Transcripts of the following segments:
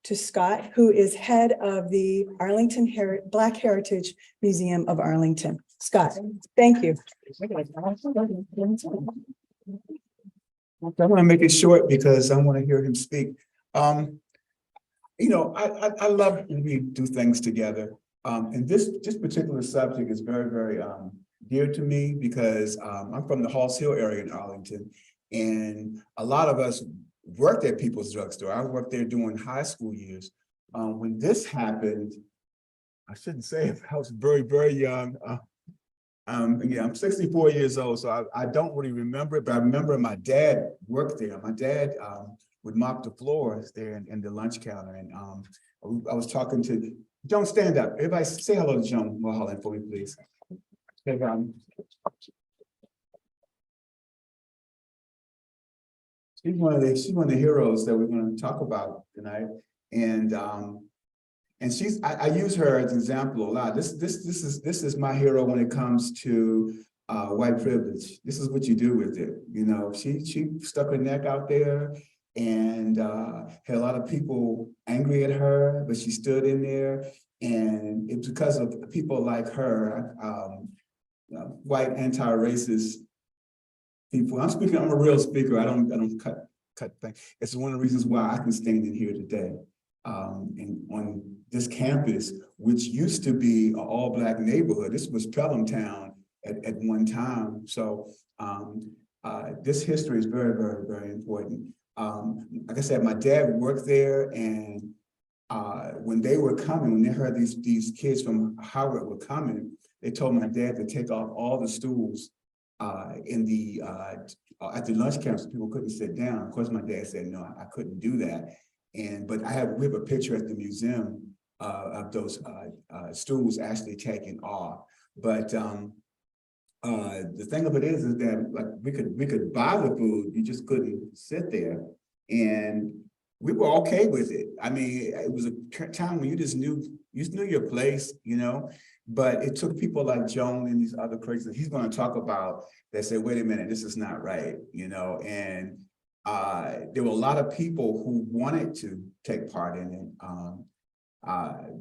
to Scott, who is head of the Arlington Black Heritage Museum of Arlington. Scott, thank you. I want to make it short because I want to hear him speak. You know, I love when we do things together. And this particular subject is very, very dear to me because I'm from the Halls Hill area in Arlington. And a lot of us worked at People's Drugstore. I worked there during high school years. When this happened, I shouldn't say it, I was very, very young. Yeah, I'm 64 years old, so I don't really remember it, but I remember my dad worked there. My dad would mop the floors there in the lunch counter. And I was talking to, Joan, stand up. Everybody say hello to Joan Mulholland for me, please. She's one of the heroes that we're going to talk about tonight. And I use her as an example a lot. This is my hero when it comes to white privilege. This is what you do with it. You know, she stuck her neck out there and had a lot of people angry at her, but she stood in there. And it's because of people like her, white anti-racist people. I'm a real speaker. I don't cut things. It's one of the reasons why I can stand in here today. And on this campus, which used to be an all-Black neighborhood. This was Pelham Town at one time. So this history is very, very, very important. Like I said, my dad worked there, and when they were coming, when they heard these kids from Howard were coming, they told my dad to take off all the stools at the lunch counter so people couldn't sit down. Of course, my dad said, no, I couldn't do that. But we have a picture at the museum of those stools actually taken off. But the thing of it is that like we could buy the food, you just couldn't sit there, and we were okay with it. I mean, it was a time when you just knew your place, you know. But it took people like Joan and these other crazies he's going to talk about that said, wait a minute, this is not right, you know. And there were a lot of people who wanted to take part in it,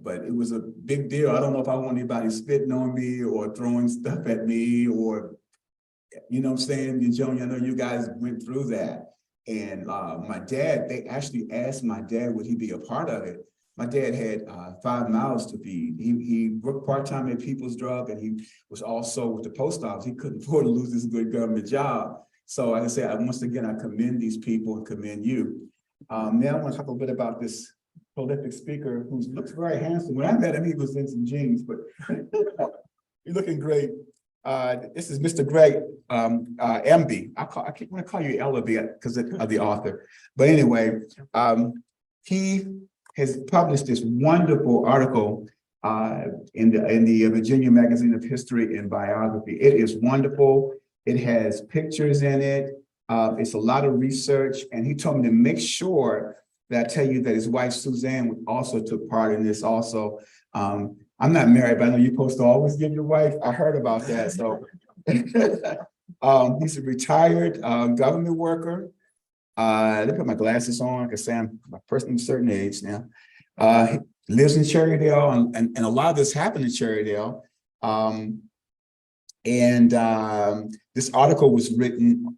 but it was a big deal. I don't know if I want anybody spitting on me or throwing stuff at me, or, you know what I'm saying? And Joan, I know you guys went through that. And my dad, they actually asked my dad, would he be a part of it? My dad had 5 mouths to feed. He worked part-time at People's Drug, and he was also with the post office. He couldn't afford to lose this good government job. So like I said, once again, I commend these people and commend you. Now I want to talk a bit about this prolific speaker who looks very handsome. When I met him, he was in some jeans, but you're looking great. This is Mr. Greg Embree. I keep want to call you Ella because of the author. But anyway, he has published this wonderful article in the Virginia Magazine of History and Biography. It is wonderful. It has pictures in it. It's a lot of research. And he told me to make sure that I tell you that his wife, Suzanne, also took part in this also. I'm not married, but I know you're supposed to always give your wife. I heard about that. So he's a retired government worker. Let me put my glasses on. I can say I'm a person of a certain age now. He lives in Cherrydale, and a lot of this happened in Cherrydale. This article was written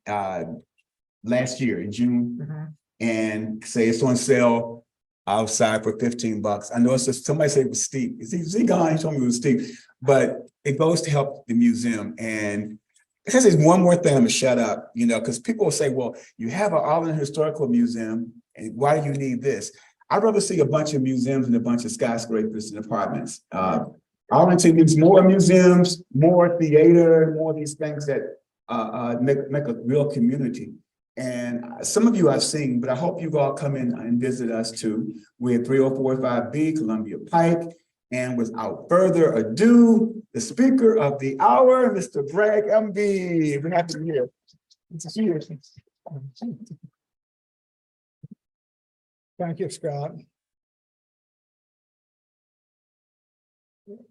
last year in June, and say it's on sale outside for $15. I know it's just, somebody said it was steep. Is he gone? He told me it was steep, but it goes to help the museum. And it says there's one more thing, I'm gonna shut up, you know, because people will say, well, you have an Arlington Historical Museum, and why do you need this? I'd rather see a bunch of museums and a bunch of skyscrapers and apartments. Arlington needs more museums, more theater, more of these things that make a real community. And some of you I've seen, but I hope you all come in and visit us too. We're at 3045B Columbia Pike. And without further ado, the speaker of the hour, Mr. Greg Embree. We're happy to be here. Thank you, Scott.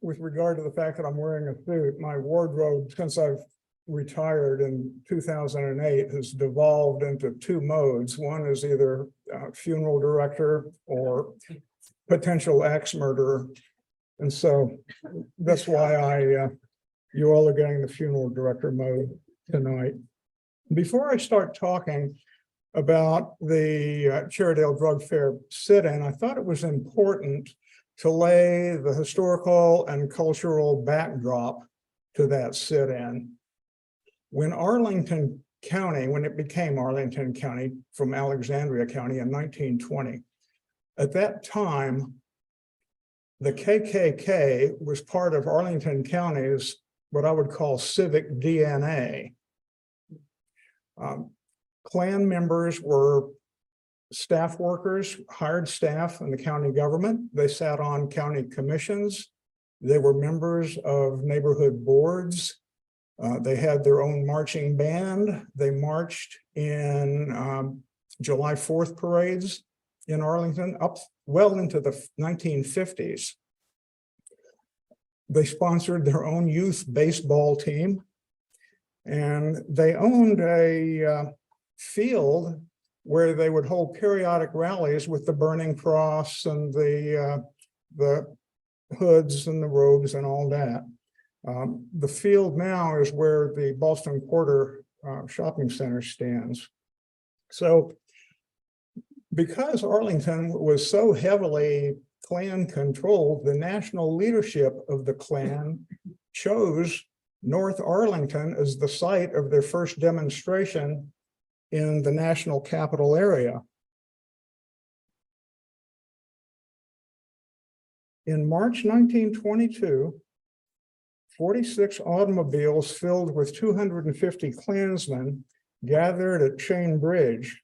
With regard to the fact that I'm wearing a suit, my wardrobe, since I've retired in 2008 has devolved into two modes. One is either funeral director or potential axe murderer. And so that's why you all are getting the funeral director mode tonight. Before I start talking about the Cherrydale Drug Fair sit-in, I thought it was important to lay the historical and cultural backdrop to that sit-in. When Arlington County, when it became Arlington County from Alexandria County in 1920, at that time, the KKK was part of Arlington County's what I would call civic DNA. Klan members were staff workers, hired staff in the county government. They sat on county commissions. They were members of neighborhood boards. They had their own marching band. They marched in July 4th parades in Arlington up well into the 1950s. They sponsored their own youth baseball team, and they owned a field where they would hold periodic rallies with the burning cross and the hoods and the robes and all that. The field now is where the Boston Quarter Shopping Center stands. So because Arlington was so heavily Klan controlled, the national leadership of the Klan chose North Arlington as the site of their first demonstration in the national capital area. In March 1922, 46 automobiles filled with 250 Klansmen gathered at Chain Bridge,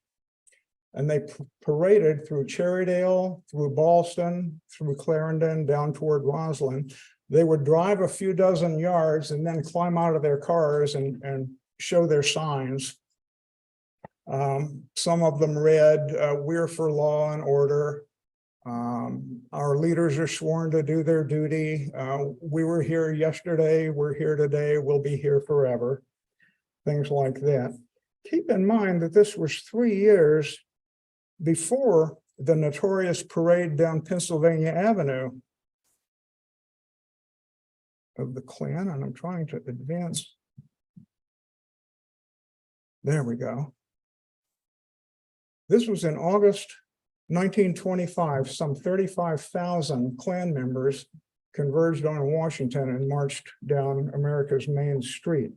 and they paraded through Cherrydale, through Ballston, through Clarendon, down toward Roslyn. They would drive a few dozen yards and then climb out of their cars and show their signs. Some of them read, "We're for law and order. Our leaders are sworn to do their duty. We were here yesterday, we're here today, we'll be here forever." Things like that. Keep in mind that this was 3 years before the notorious parade down Pennsylvania Avenue of the Klan, and I'm trying to advance. There we go. This was in August 1925. Some 35,000 Klan members converged on Washington and marched down America's main street.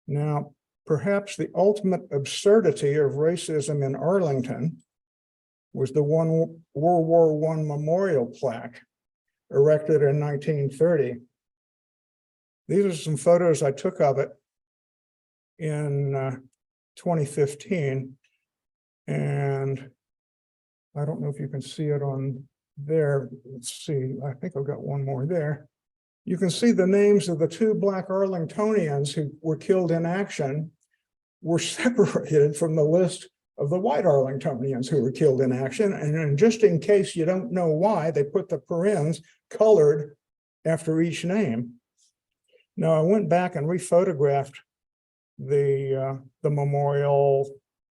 Now, perhaps the ultimate absurdity of racism in Arlington was the World War I memorial plaque erected in 1930. These are some photos I took of it in 2015. And I don't know if you can see it on there. Let's see, I think I've got one more there. You can see the names of the 2 Black Arlingtonians who were killed in action were separated from the list of the white Arlingtonians who were killed in action. And just in case you don't know why, they put the parens colored after each name. Now, I went back and rephotographed the memorial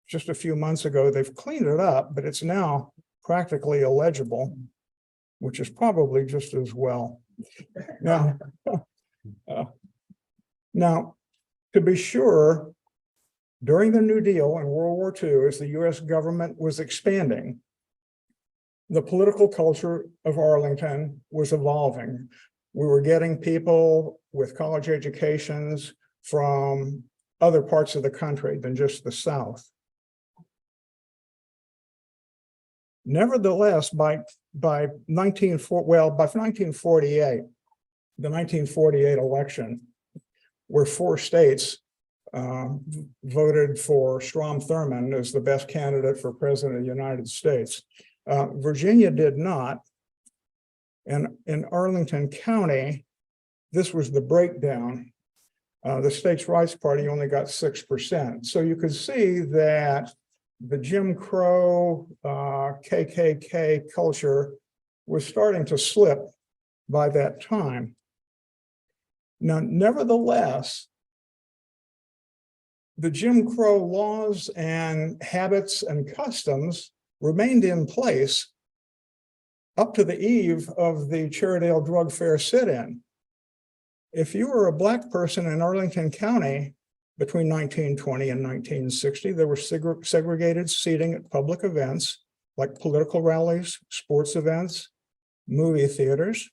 just a few months ago. They've cleaned it up, but it's now practically illegible, which is probably just as well. Now, now, to be sure, during the New Deal and World War II, as the US government was expanding, the political culture of Arlington was evolving. We were getting people with college educations from other parts of the country than just the South. Nevertheless, by 1948, the 1948 election, where 4 states voted for Strom Thurmond as the best candidate for president of the United States. Virginia did not. And in Arlington County, this was the breakdown. The States' Rights Party only got 6%. So you could see that the Jim Crow KKK culture was starting to slip by that time. Now, nevertheless, the Jim Crow laws and habits and customs remained in place up to the eve of the Cherrydale Drug Fair sit-in. If you were a Black person in Arlington County between 1920 and 1960, there were segregated seating at public events like political rallies, sports events, movie theaters.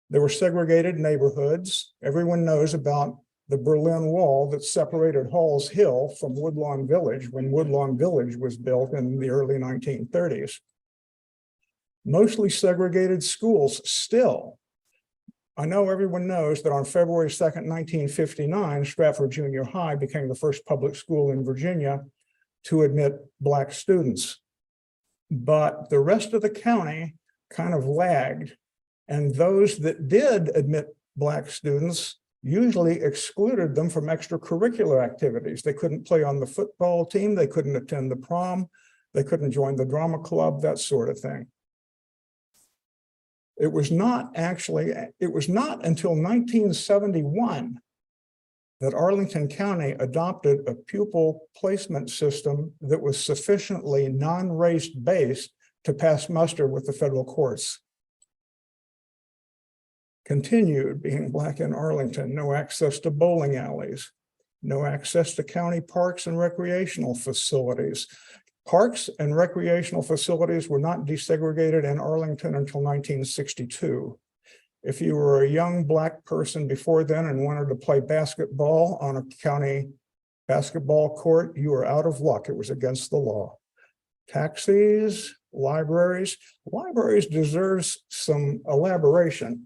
There were segregated neighborhoods. Everyone knows about the Berlin Wall that separated Halls Hill from Woodlawn Village when Woodlawn Village was built in the early 1930s. Mostly segregated schools still. I know everyone knows that on February 2nd, 1959, Stratford Junior High became the first public school in Virginia to admit Black students. But the rest of the county kind of lagged, and those that did admit Black students usually excluded them from extracurricular activities. They couldn't play on the football team, they couldn't attend the prom, they couldn't join the drama club, that sort of thing. It was not until 1971 that Arlington County adopted a pupil placement system that was sufficiently non-race based to pass muster with the federal courts. Continued being Black in Arlington, no access to bowling alleys, no access to county parks and recreational facilities. Parks and recreational facilities were not desegregated in Arlington until 1962. If you were a young Black person before then and wanted to play basketball on a county basketball court, you were out of luck. It was against the law. Taxis, libraries deserves some elaboration.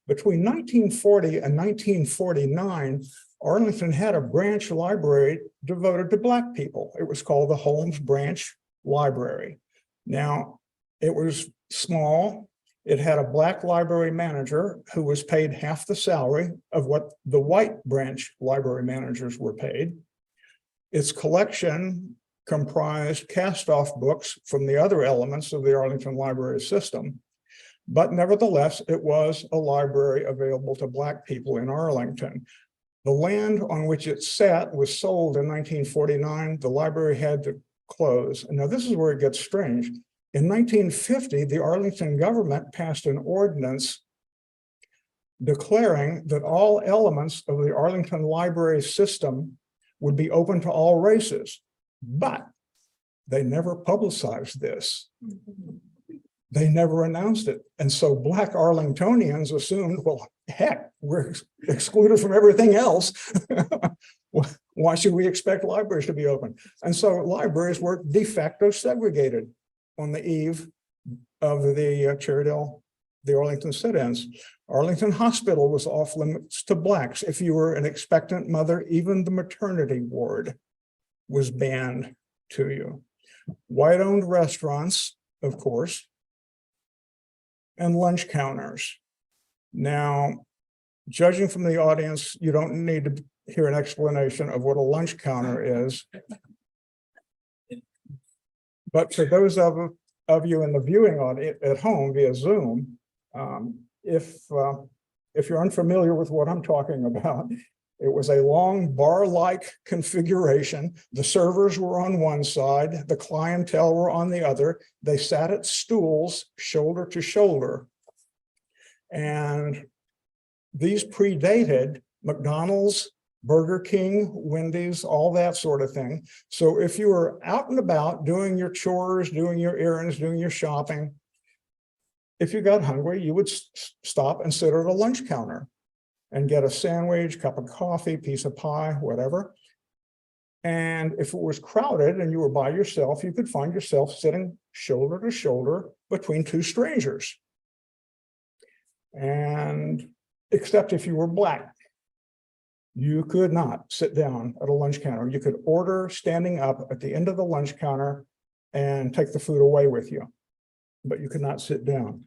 Between 1940 and 1949, Arlington had a branch library devoted to Black people. It was called the Holmes Branch Library. Now, it was small. It had a Black library manager who was paid half the salary of what the white branch library managers were paid. Its collection comprised cast-off books from the other elements of the Arlington library system. But nevertheless, it was a library available to Black people in Arlington. The land on which it sat was sold in 1949. The library had to close. And now this is where it gets strange. In 1950, the Arlington government passed an ordinance declaring that all elements of the Arlington library system would be open to all races, but they never publicized this. They never announced it. And so Black Arlingtonians assumed, well, heck, we're excluded from everything else. Why should we expect libraries to be open? And so libraries were de facto segregated on the eve of the Cherrydale, the Arlington sit-ins. Arlington Hospital was off limits to Blacks. If you were an expectant mother, even the maternity ward was banned to you. White-owned restaurants, of course, and lunch counters. Now, judging from the audience, you don't need to hear an explanation of what a lunch counter is. But for those of you in the viewing audience at home via Zoom, if you're unfamiliar with what I'm talking about, it was a long bar-like configuration. The servers were on one side, the clientele were on the other. They sat at stools shoulder to shoulder. And these predated McDonald's, Burger King, Wendy's, all that sort of thing. So if you were out and about doing your chores, doing your errands, doing your shopping, if you got hungry, you would stop and sit at a lunch counter and get a sandwich, cup of coffee, piece of pie, whatever. And if it was crowded and you were by yourself, you could find yourself sitting shoulder to shoulder between two strangers. And except if you were Black, you could not sit down at a lunch counter. You could order standing up at the end of the lunch counter and take the food away with you, but you could not sit down.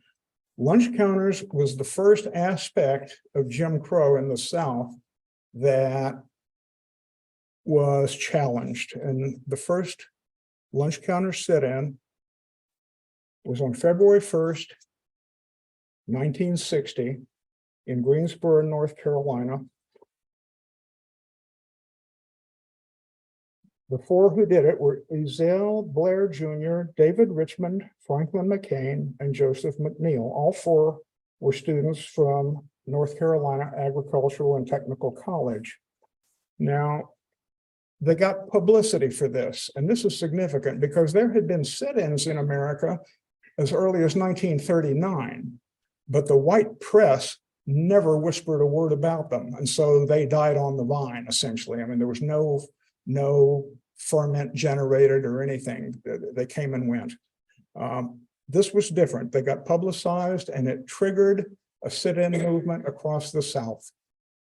Lunch counters was the first aspect of Jim Crow in the South that was challenged. And the first lunch counter sit-in was on February 1st, 1960 in Greensboro, North Carolina. The four who did it were Ezell Blair Jr., David Richmond, Franklin McCain, and Joseph McNeil. All four were students from North Carolina Agricultural and Technical College. Now, they got publicity for this, and this is significant because there had been sit-ins in America as early as 1939, but the white press never whispered a word about them, and so they died on the vine, essentially. I mean, there was no ferment generated or anything. They came and went. This was different. They got publicized, and it triggered a sit-in movement across the South.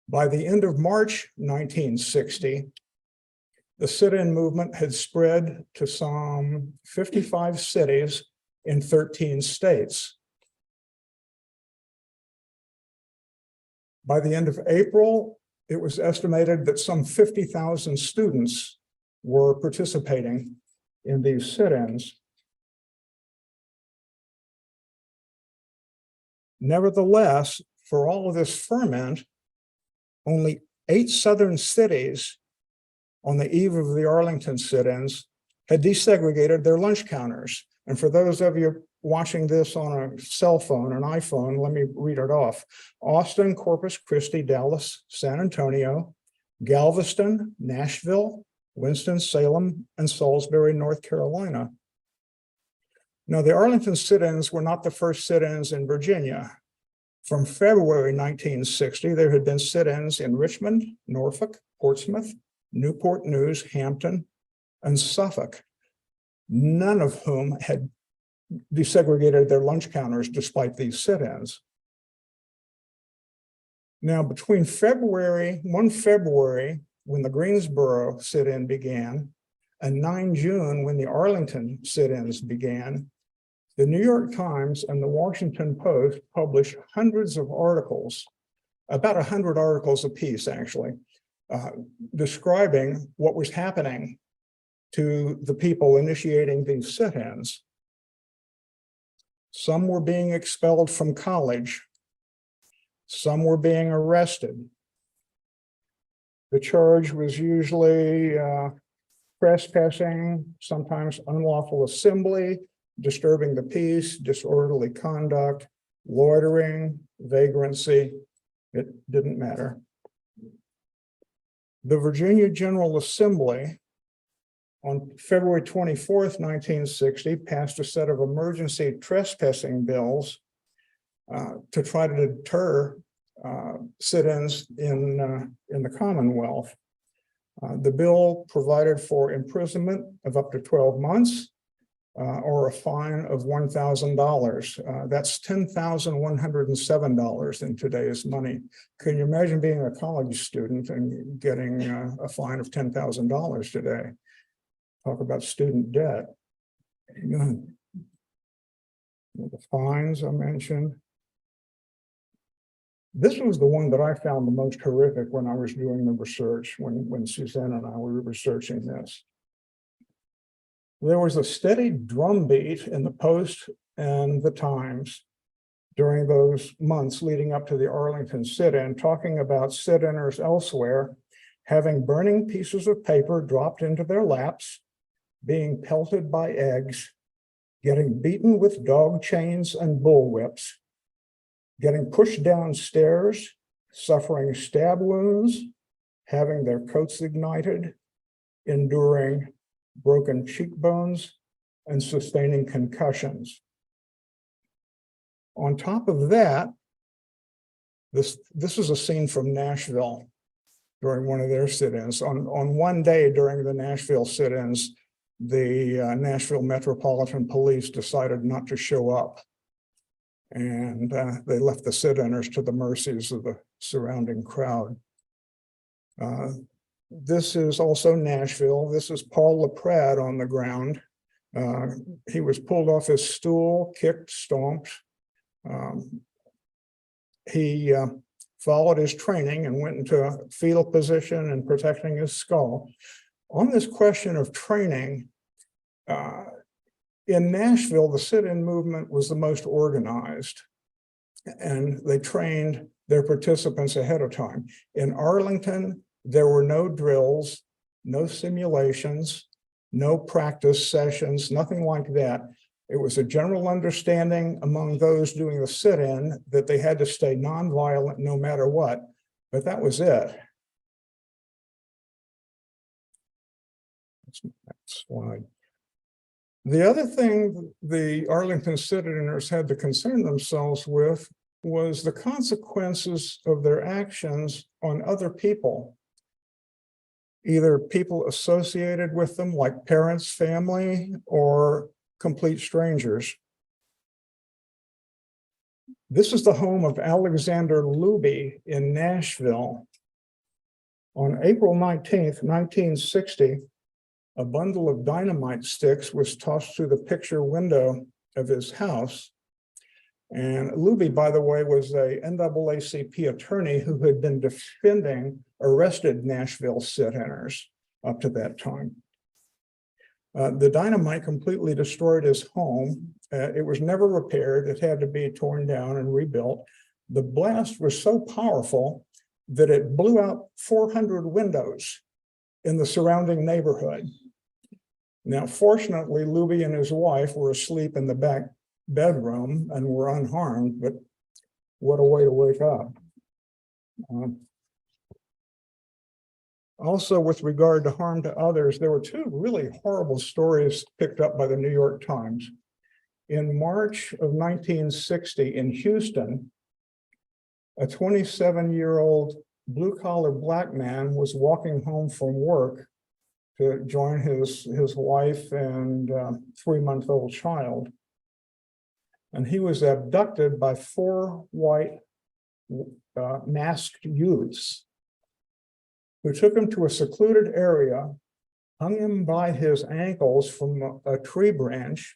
By the end of March 1960, the sit-in movement had spread to some 55 cities in 13 states. By the end of April, it was estimated that some 50,000 students were participating in these sit-ins. Nevertheless, for all of this ferment, only 8 southern cities on the eve of the Arlington sit-ins had desegregated their lunch counters. And for those of you watching this on a cell phone, an iPhone, let me read it off. Austin, Corpus Christi, Dallas, San Antonio, Galveston, Nashville, Winston-Salem, and Salisbury, North Carolina. Now, the Arlington sit-ins were not the first sit-ins in Virginia. From February 1960, there had been sit-ins in Richmond, Norfolk, Portsmouth, Newport News, Hampton, and Suffolk, none of whom had desegregated their lunch counters despite these sit-ins. Now, between one February, when the Greensboro sit-in began, and 9 June, when the Arlington sit-ins began, the New York Times and the Washington Post published hundreds of articles, about 100 articles apiece, actually, describing what was happening to the people initiating these sit-ins. Some were being expelled from college. Some were being arrested. The charge was usually trespassing, sometimes unlawful assembly, disturbing the peace, disorderly conduct, loitering, vagrancy. It didn't matter. The Virginia General Assembly on February 24th, 1960, passed a set of emergency trespassing bills to try to deter sit-ins in the Commonwealth. The bill provided for imprisonment of up to 12 months or a fine of $1,000. That's $10,107 in today's money. Can you imagine being a college student and getting a fine of $10,000 today? Talk about student debt. The fines I mentioned. This was the one that I found the most horrific when I was doing the research, when Suzanne and I were researching this. There was a steady drumbeat in the Post and the Times during those months leading up to the Arlington sit-in, talking about sit-inners elsewhere having burning pieces of paper dropped into their laps, being pelted by eggs, getting beaten with dog chains and bullwhips, getting pushed downstairs, suffering stab wounds, having their coats ignited, enduring broken cheekbones, and sustaining concussions. On top of that, this is a scene from Nashville during one of their sit-ins. On one day during the Nashville sit-ins, the Nashville Metropolitan Police decided not to show up. And they left the sit-inners to the mercies of the surrounding crowd. This is also Nashville. This is Paul LaPrade on the ground. He was pulled off his stool, kicked, stomped. He followed his training and went into a fetal position and protecting his skull. On this question of training, in Nashville, the sit-in movement was the most organized, and they trained their participants ahead of time. In Arlington, there were no drills. no simulations, no practice sessions, nothing like that. It was a general understanding among those doing the sit-in that they had to stay nonviolent no matter what, but that was it. Next slide. The other thing the Arlington sit-inners had to concern themselves with was the consequences of their actions on other people, either people associated with them like parents, family, or complete strangers. This is the home of Alexander Luby in Nashville. On April 19th, 1960, a bundle of dynamite sticks was tossed through the picture window of his house. And Luby, by the way, was a NAACP attorney who had been defending arrested Nashville sit-inners up to that time. The dynamite completely destroyed his home. It was never repaired. It had to be torn down and rebuilt. The blast was so powerful that it blew out 400 windows in the surrounding neighborhood. Now, fortunately, Luby and his wife were asleep in the back bedroom and were unharmed, but what a way to wake up. Also, with regard to harm to others, there were two really horrible stories picked up by the New York Times. In March of 1960 in Houston, a 27-year-old blue-collar black man was walking home from work to join his wife and 3-month-old child. And he was abducted by 4 white masked youths who took him to a secluded area, hung him by his ankles from a tree branch,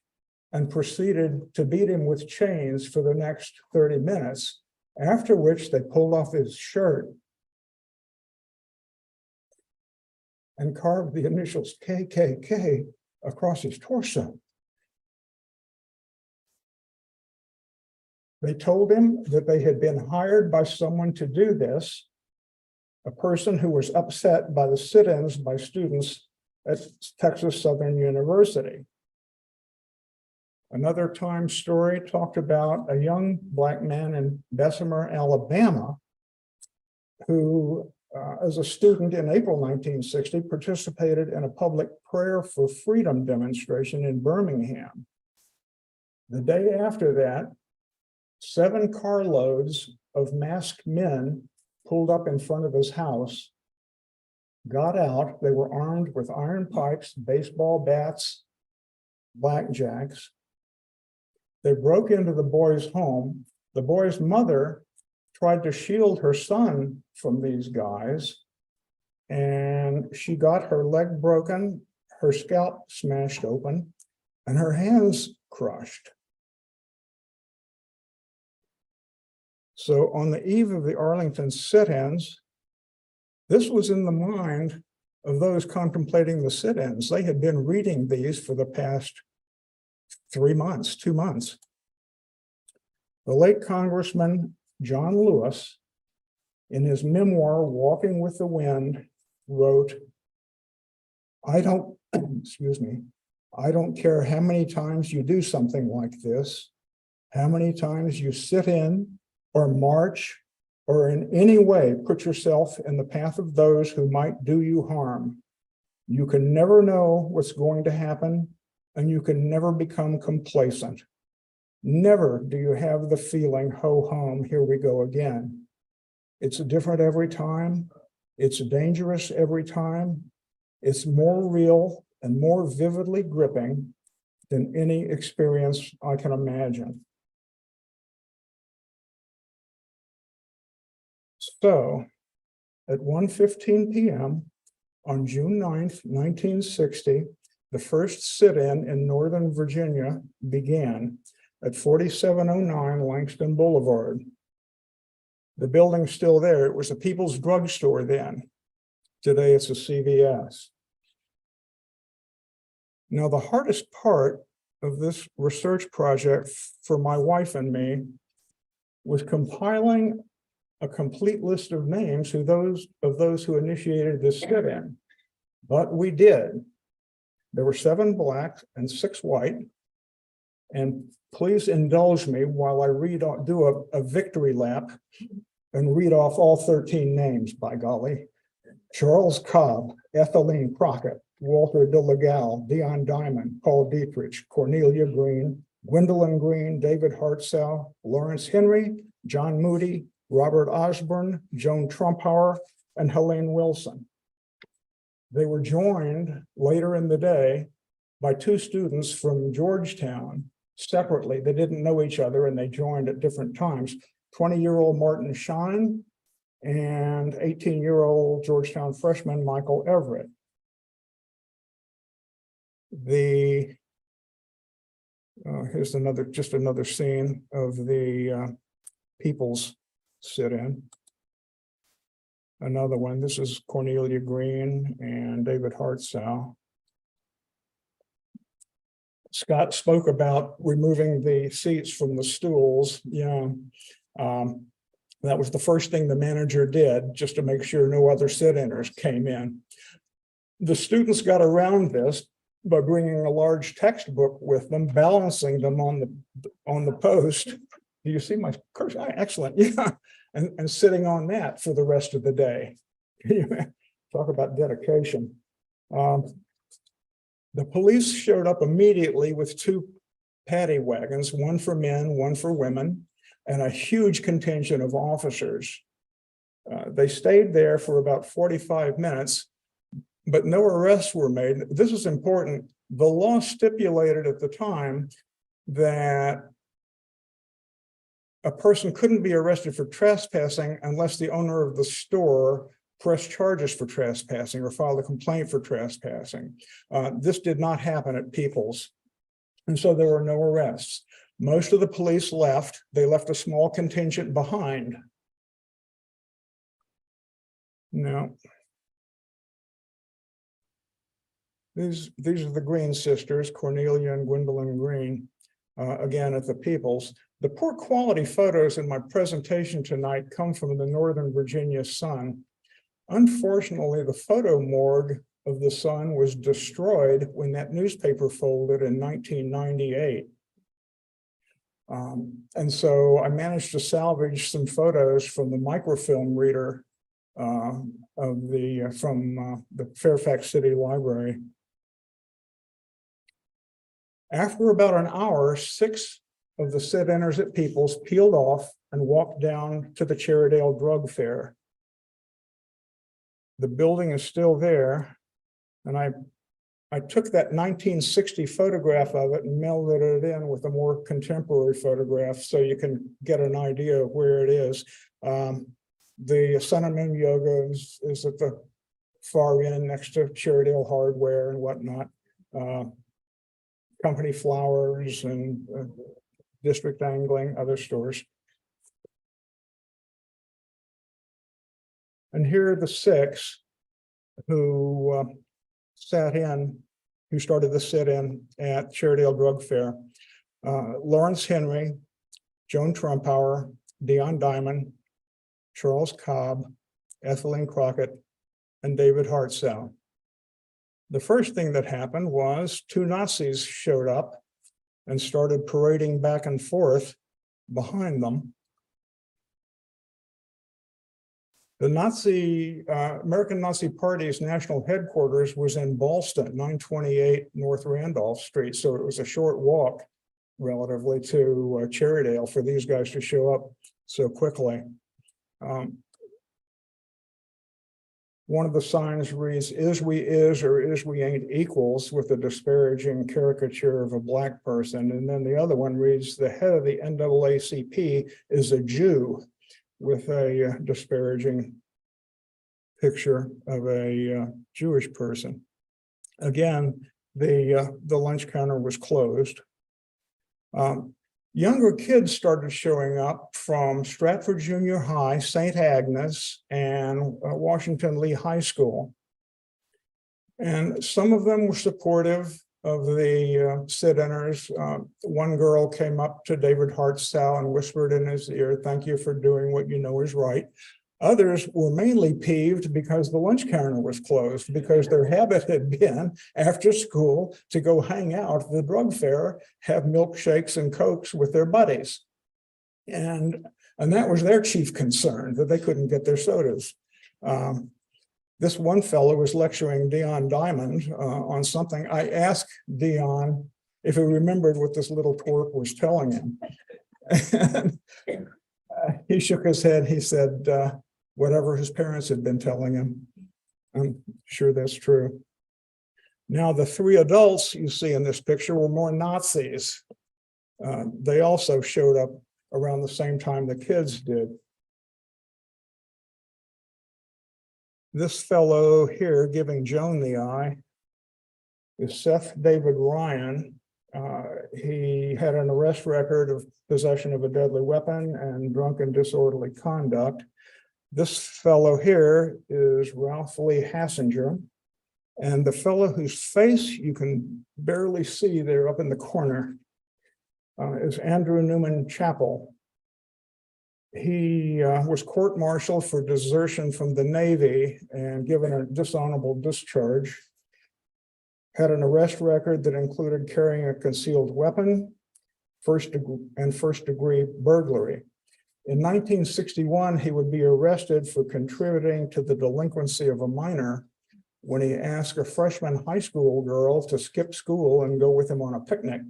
and proceeded to beat him with chains for the next 30 minutes, after which they pulled off his shirt and carved the initials KKK across his torso. They told him that they had been hired by someone to do this, a person who was upset by the sit-ins by students at Texas Southern University. Another Times story talked about a young black man in Bessemer, Alabama, who, as a student in April 1960, participated in a public prayer for freedom demonstration in Birmingham. The day after that, 7 carloads of masked men pulled up in front of his house, got out. They were armed with iron pipes, baseball bats, blackjacks. They broke into the boy's home. The boy's mother tried to shield her son from these guys, and she got her leg broken, her scalp smashed open, and her hands crushed. So on the eve of the Arlington sit-ins, this was in the mind of those contemplating the sit-ins. They had been reading these for the past 2 months. The late Congressman John Lewis, in his memoir, Walking with the Wind, wrote, I don't care how many times you do something like this, how many times you sit in or march or in any way put yourself in the path of those who might do you harm. You can never know what's going to happen, and you can never become complacent. Never do you have the feeling, ho hum, here we go again. It's different every time. It's dangerous every time. It's more real and more vividly gripping than any experience I can imagine. So at 1:15 p.m. on June 9th, 1960, the first sit-in in Northern Virginia began at 4709 Langston Boulevard. The building's still there. It was a People's Drug Store then. Today it's a CVS. Now, the hardest part of this research project for my wife and me was compiling a complete list of names of those who initiated this sit-in. but we did. There were 7 black and 6 white. And please indulge me while I do a victory lap and read off all 13 names, by golly. Charles Cobb, Ethelene Crockett, Walter de Legal, Dion Diamond, Paul Dietrich, Cornelia Green, Gwendolyn Green, David Hartzell, Lawrence Henry, John Moody, Robert Osborne, Joan Trumpauer, and Helene Wilson. They were joined later in the day by 2 students from Georgetown separately. They didn't know each other and they joined at different times. 20-year-old Martin Shine and 18-year-old Georgetown freshman Michael Everett. Here's just another scene of the People's sit-in. Another one. This is Cornelia Green and David Hartzell. Scott spoke about removing the seats from the stools. That was the first thing the manager did, just to make sure no other sit-inners came in. The students got around this by bringing a large textbook with them, balancing them on the post. Do you see my cursor? Excellent. Yeah. And sitting on that for the rest of the day. Talk about dedication. The police showed up immediately with 2 paddy wagons, one for men, one for women, and a huge contingent of officers. They stayed there for about 45 minutes, but no arrests were made. This is important. The law stipulated at the time that a person couldn't be arrested for trespassing unless the owner of the store pressed charges for trespassing or filed a complaint for trespassing. This did not happen at People's, and so there were no arrests. Most of the police left. They left a small contingent behind. Now, these are the Green sisters, Cornelia and Gwendolyn Green, again at the People's. The poor quality photos in my presentation tonight come from the Northern Virginia Sun. Unfortunately, the photo morgue of the Sun was destroyed when that newspaper folded in 1998. And so I managed to salvage some photos from the microfilm reader from the Fairfax City Library. After about an hour, 6 of the sit-inners at People's peeled off and walked down to the Cherrydale Drug Fair. The building is still there, and I took that 1960 photograph of it and melded it in with a more contemporary photograph so you can get an idea of where it is. The Sun and Moon Yoga is at the far end next to Cherrydale Hardware and whatnot. Company Flowers and District Angling, other stores. And here are the 6 who who started the sit-in at Cherrydale Drug Fair. Lawrence Henry, Joan Trumpauer, Dion Diamond, Charles Cobb, Ethelene Crockett, and David Hartzell. The first thing that happened was 2 Nazis showed up and started parading back and forth behind them. The American Nazi Party's national headquarters was in Ballston, 928 North Randolph Street. So it was a short walk relatively to Cherrydale for these guys to show up so quickly. One of the signs reads, "Is we is or is we ain't equals," with a disparaging caricature of a black person. And then the other one reads, "The head of the NAACP is a Jew," with a disparaging picture of a Jewish person. Again, the lunch counter was closed. Younger kids started showing up from Stratford Junior High, St. Agnes, and Washington Lee High School. And some of them were supportive of the sit-inners. One girl came up to David Hartzell and whispered in his ear, "Thank you for doing what you know is right." Others were mainly peeved because the lunch counter was closed, because their habit had been after school to go hang out at the drug fair, have milkshakes and Cokes with their buddies. And that was their chief concern, that they couldn't get their sodas. This one fellow was lecturing Dion Diamond on something. I asked Dion if he remembered what this little twerp was telling him. And, he shook his head. He said, whatever his parents had been telling him. I'm sure that's true. Now, the three adults you see in this picture were more Nazis. They also showed up around the same time the kids did. This fellow here giving Joan the eye is Seth David Ryan. He had an arrest record of possession of a deadly weapon and drunken disorderly conduct. This fellow here is Ralph Lee Hassinger. And the fellow whose face you can barely see there up in the corner is Andrew Newman Chappell. He was court-martialed for desertion from the Navy and given a dishonorable discharge. Had an arrest record that included carrying a concealed weapon, first degree burglary. In 1961, he would be arrested for contributing to the delinquency of a minor when he asked a freshman high school girl to skip school and go with him on a picnic.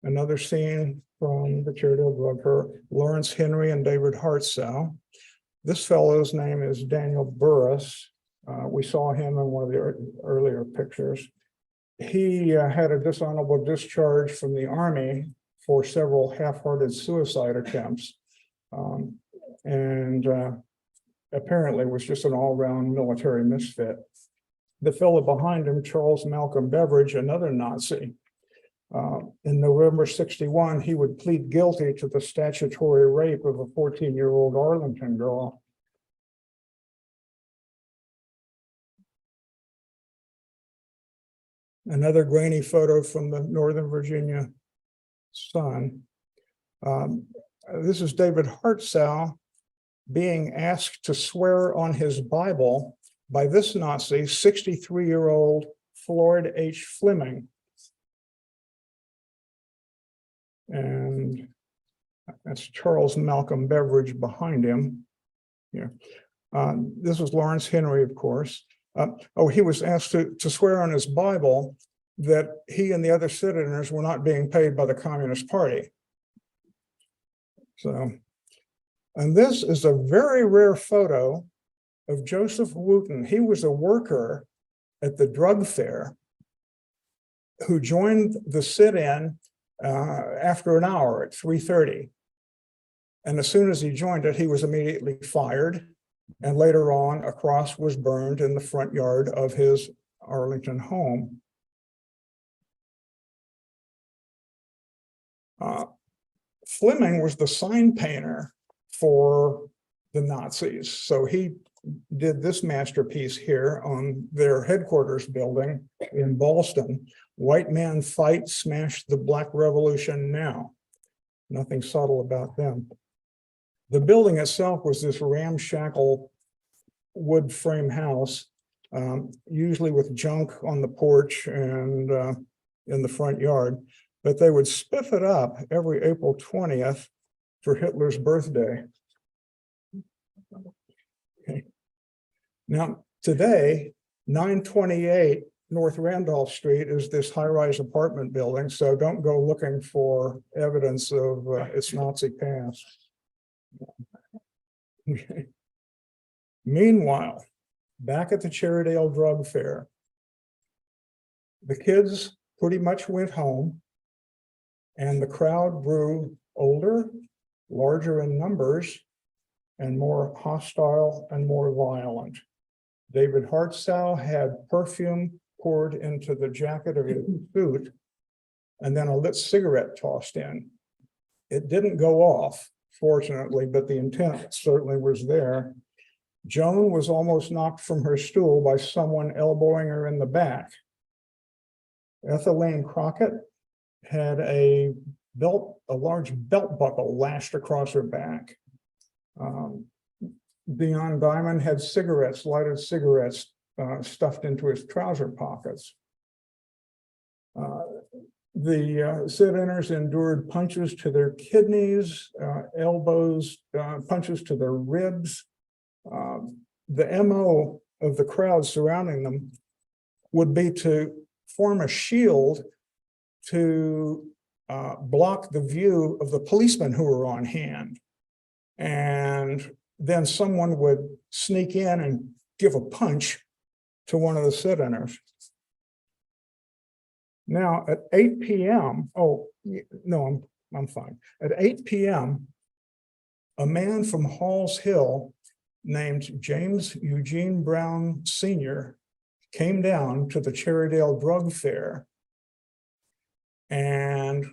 Another scene from the Cherrydale drug fair, Lawrence Henry and David Hartsow. This fellow's name is Daniel Burris. We saw him in one of the earlier pictures. He had a dishonorable discharge from the Army for several half-hearted suicide attempts, and apparently was just an all-round military misfit. The fellow behind him, Charles Malcolm Beveridge, another Nazi. In November '61, he would plead guilty to the statutory rape of a 14-year-old Arlington girl. Another grainy photo from the Northern Virginia Sun. This is David Hartsow being asked to swear on his Bible by this Nazi, 63-year-old Floyd H. Fleming. And that's Charles Malcolm Beveridge behind him. Here. This was Lawrence Henry, of course. He was asked to swear on his Bible that he and the other citizens were not being paid by the Communist Party. So, and this is a very rare photo of Joseph Wooten. He was a worker at the drug fair who joined the sit-in after an hour at 3:30. And as soon as he joined it, he was immediately fired. And later on, a cross was burned in the front yard of his Arlington home. Fleming was the sign painter for the Nazis. So he did this masterpiece here on their headquarters building in Ballston. White man fight, smash the Black Revolution now. Nothing subtle about them. The building itself was this ramshackle wood frame house, usually with junk on the porch and in the front yard, but they would spiff it up every April 20th for Hitler's birthday. Okay. Now, today, 928 North Randolph Street is this high-rise apartment building, so don't go looking for evidence of its Nazi past. Okay. Meanwhile, back at the Cherrydale drug fair, the kids pretty much went home, and the crowd grew older, larger in numbers, and more hostile and more violent. David Hartsow had perfume poured into the jacket of his suit, and then a lit cigarette tossed in. It didn't go off, fortunately, but the intent certainly was there. Joan was almost knocked from her stool by someone elbowing her in the back. Ethelene Crockett had a a large belt buckle lashed across her back. Dion Diamond had lighted cigarettes stuffed into his trouser pockets. The sit-inners endured punches to their kidneys, elbows, punches to their ribs. The MO of the crowd surrounding them would be to form a shield to block the view of the policemen who were on hand. And then someone would sneak in and give a punch to one of the sit-inners. Now at 8 p.m., oh, no, I'm fine. At 8 p.m., a man from Halls Hill named James Eugene Brown Sr. came down to the Cherrydale drug fair and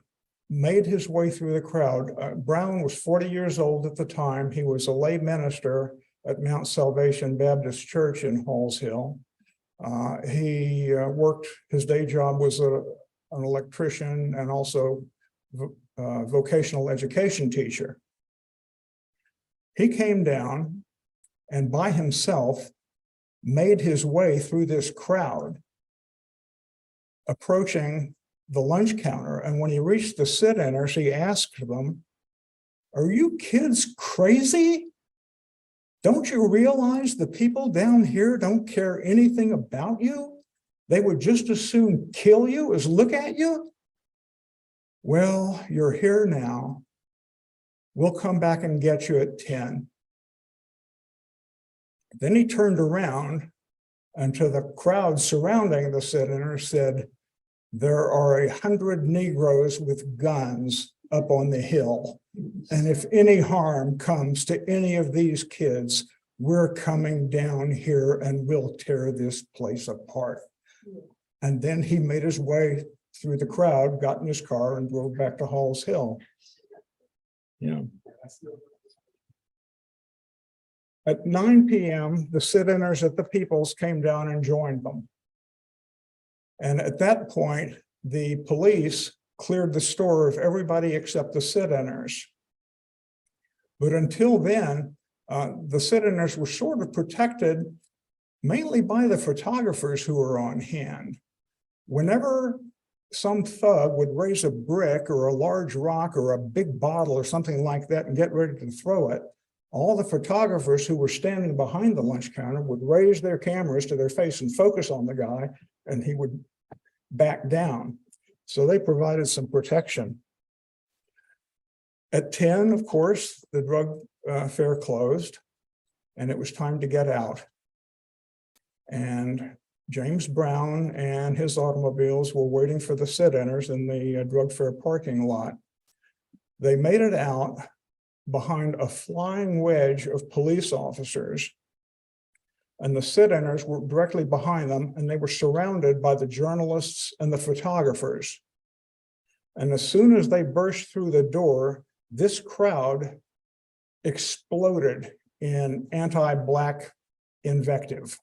made his way through the crowd. Brown was 40 years old at the time. He was a lay minister at Mount Salvation Baptist Church in Halls Hill. He worked, his day job was an electrician and also vocational education teacher. He came down and by himself made his way through this crowd, approaching the lunch counter. And when he reached the sit-inners, he asked them, "Are you kids crazy? Don't you realize the people down here don't care anything about you? They would just as soon kill you as look at you. Well, you're here now. We'll come back and get you at 10. Then he turned around and to the crowd surrounding the sit-inners said, "There are 100 Negroes with guns up on the hill. And if any harm comes to any of these kids, we're coming down here and we'll tear this place apart." And then he made his way through the crowd, got in his car and drove back to Halls Hill. Yeah. At 9 p.m., the sit-inners at the Peoples came down and joined them. And at that point, the police cleared the store of everybody except the sit-inners. But until then, the sit-inners were sort of protected mainly by the photographers who were on hand. Whenever some thug would raise a brick or a large rock or a big bottle or something like that and get ready to throw it, all the photographers who were standing behind the lunch counter would raise their cameras to their face and focus on the guy, and he would back down. So they provided some protection. At 10, of course, the drug fair closed and it was time to get out. And James Brown and his automobiles were waiting for the sit-inners in the drug fair parking lot. They made it out behind a flying wedge of police officers, and the sit-inners were directly behind them, and they were surrounded by the journalists and the photographers. And as soon as they burst through the door, this crowd exploded in anti-Black invective.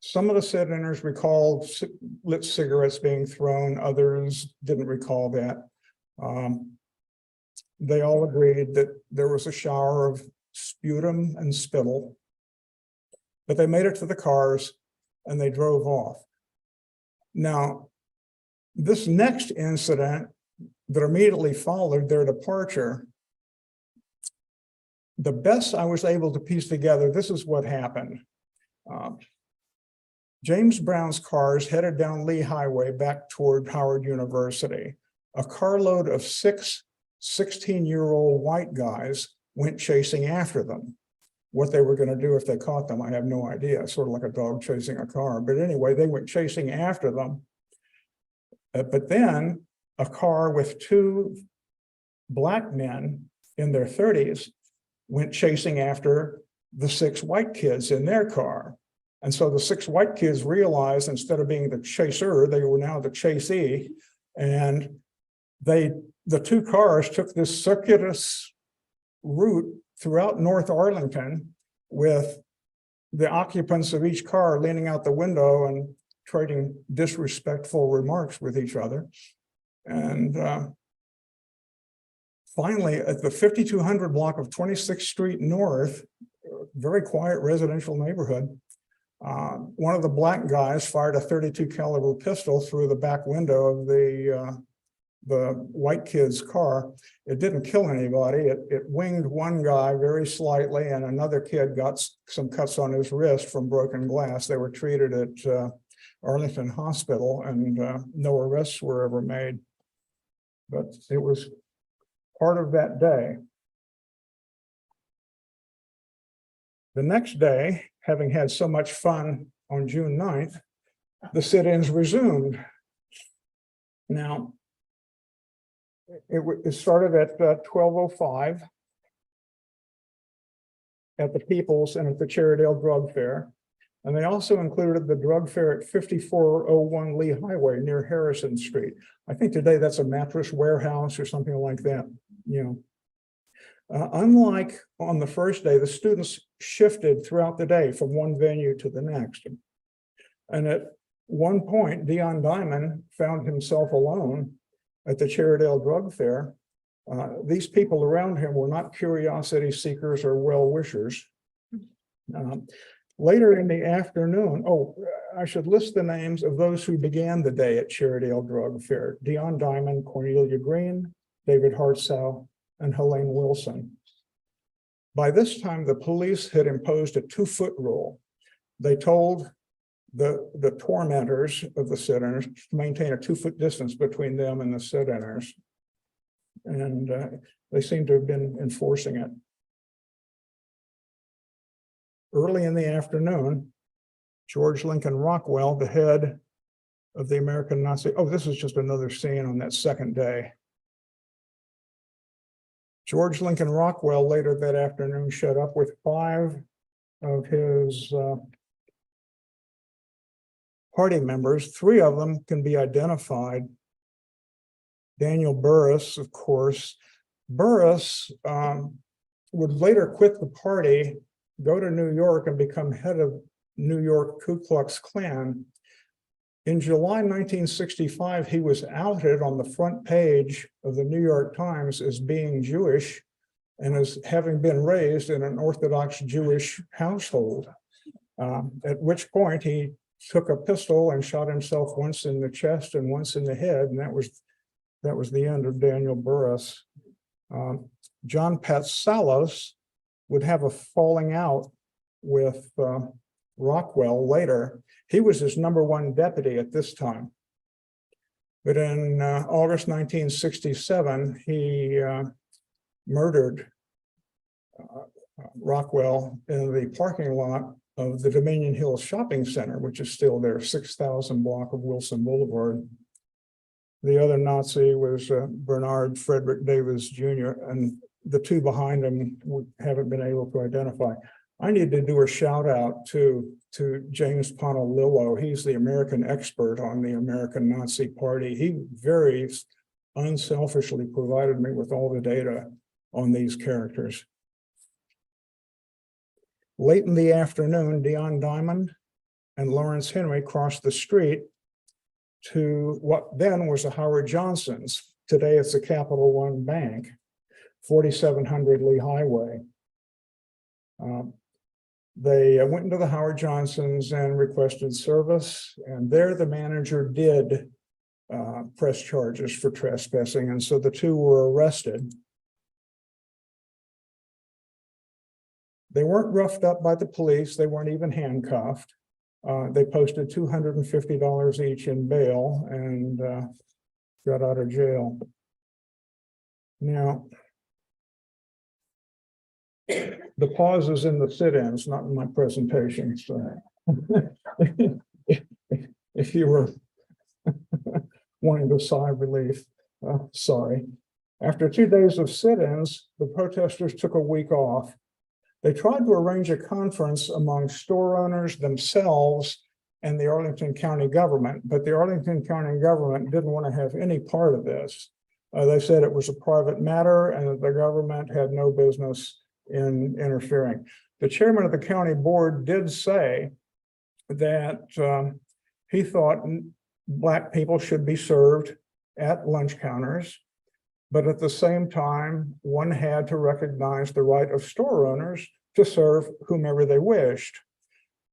Some of the sit-inners recalled lit cigarettes being thrown, others didn't recall that. They all agreed that there was a shower of sputum and spittle, but they made it to the cars and they drove off. Now, this next incident that immediately followed their departure, the best I was able to piece together, this is what happened. James Brown's cars headed down Lee Highway back toward Howard University. A carload of 6 16-year-old white guys went chasing after them. What they were going to do if they caught them, I have no idea. Sort of like a dog chasing a car. But anyway, they went chasing after them. But then a car with 2 Black men in their 30s went chasing after the 6 white kids in their car. And so the 6 white kids realized instead of being the chaser, they were now the chasee. And the 2 cars took this circuitous route throughout North Arlington with the occupants of each car leaning out the window and trading disrespectful remarks with each other. And finally, at the 5200 block of 26th Street North, very quiet residential neighborhood, one of the black guys fired a .32 caliber pistol through the back window of the white kid's car. It didn't kill anybody. It winged one guy very slightly, and another kid got some cuts on his wrist from broken glass. They were treated at Arlington Hospital, and no arrests were ever made. But it was part of that day. The next day, having had so much fun on June 9th, the sit-ins resumed. Now, it started at 12:05 at the People's and at the Cherrydale Drug Fair. And they also included the drug fair at 5401 Lee Highway near Harrison Street. I think today that's a mattress warehouse or something like that, you know. Unlike on the first day, the students shifted throughout the day from one venue to the next. And at one point, Dion Diamond found himself alone at the Cherrydale Drug Fair. These people around him were not curiosity seekers or well-wishers. Later in the afternoon, I should list the names of those who began the day at Cherrydale Drug Fair: Dion Diamond, Cornelia Green, David Hartsow, and Helene Wilson. By this time, the police had imposed a 2-foot rule. They told the tormentors of the sit-ins to maintain a 2-foot distance between them and the sit-inners. And they seem to have been enforcing it. Early in the afternoon, George Lincoln Rockwell, the head of the American Nazi, this is just another scene on that second day. George Lincoln Rockwell later that afternoon showed up with 5 of his party members. 3 of them can be identified. Daniel Burris, of course. Burris would later quit the party, go to New York, and become head of New York Ku Klux Klan. In July 1965, he was outed on the front page of the New York Times as being Jewish and as having been raised in an Orthodox Jewish household, at which point he took a pistol and shot himself once in the chest and once in the head, and that was the end of Daniel Burris. John Patsalos would have a falling out with Rockwell later. He was his #1 deputy at this time. But in August 1967, he murdered Rockwell in the parking lot of the Dominion Hills Shopping Center, which is still there, 6000 block of Wilson Boulevard. The other Nazi was Bernard Frederick Davis Jr., and the 2 behind him we haven't been able to identify. I need to do a shout out to James Ponalillo. He's the American expert on the American Nazi Party. He very unselfishly provided me with all the data on these characters. Late in the afternoon, Dion Diamond and Lawrence Henry crossed the street to what then was the Howard Johnson's. Today it's the Capital One Bank, 4700 Lee Highway. They went into the Howard Johnson's and requested service, and there the manager did press charges for trespassing, and so the 2 were arrested. They weren't roughed up by the police. They weren't even handcuffed. They posted $250 each in bail and got out of jail. Now, the pause is in the sit-ins, not in my presentation. So if you were wanting to sigh of relief, sorry. After 2 days of sit-ins, the protesters took a week off. They tried to arrange a conference among store owners themselves and the Arlington County government, but the Arlington County government didn't want to have any part of this. They said it was a private matter and that the government had no business in interfering. The chairman of the county board did say that he thought Black people should be served at lunch counters, but at the same time, one had to recognize the right of store owners to serve whomever they wished.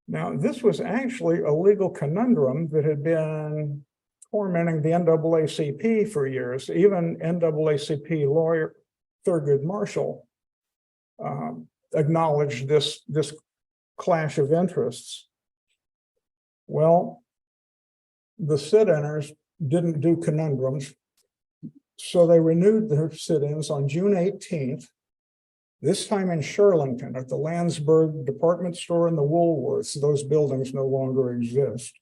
Now, this was actually a legal conundrum that had been tormenting the NAACP for years. Even NAACP lawyer Thurgood Marshall acknowledged this clash of interests. Well, the sit-ins didn't do conundrums, so they renewed their sit-ins on June 18th, this time in Cherrydale at the Landsberg department store and the Woolworths. Those buildings no longer exist.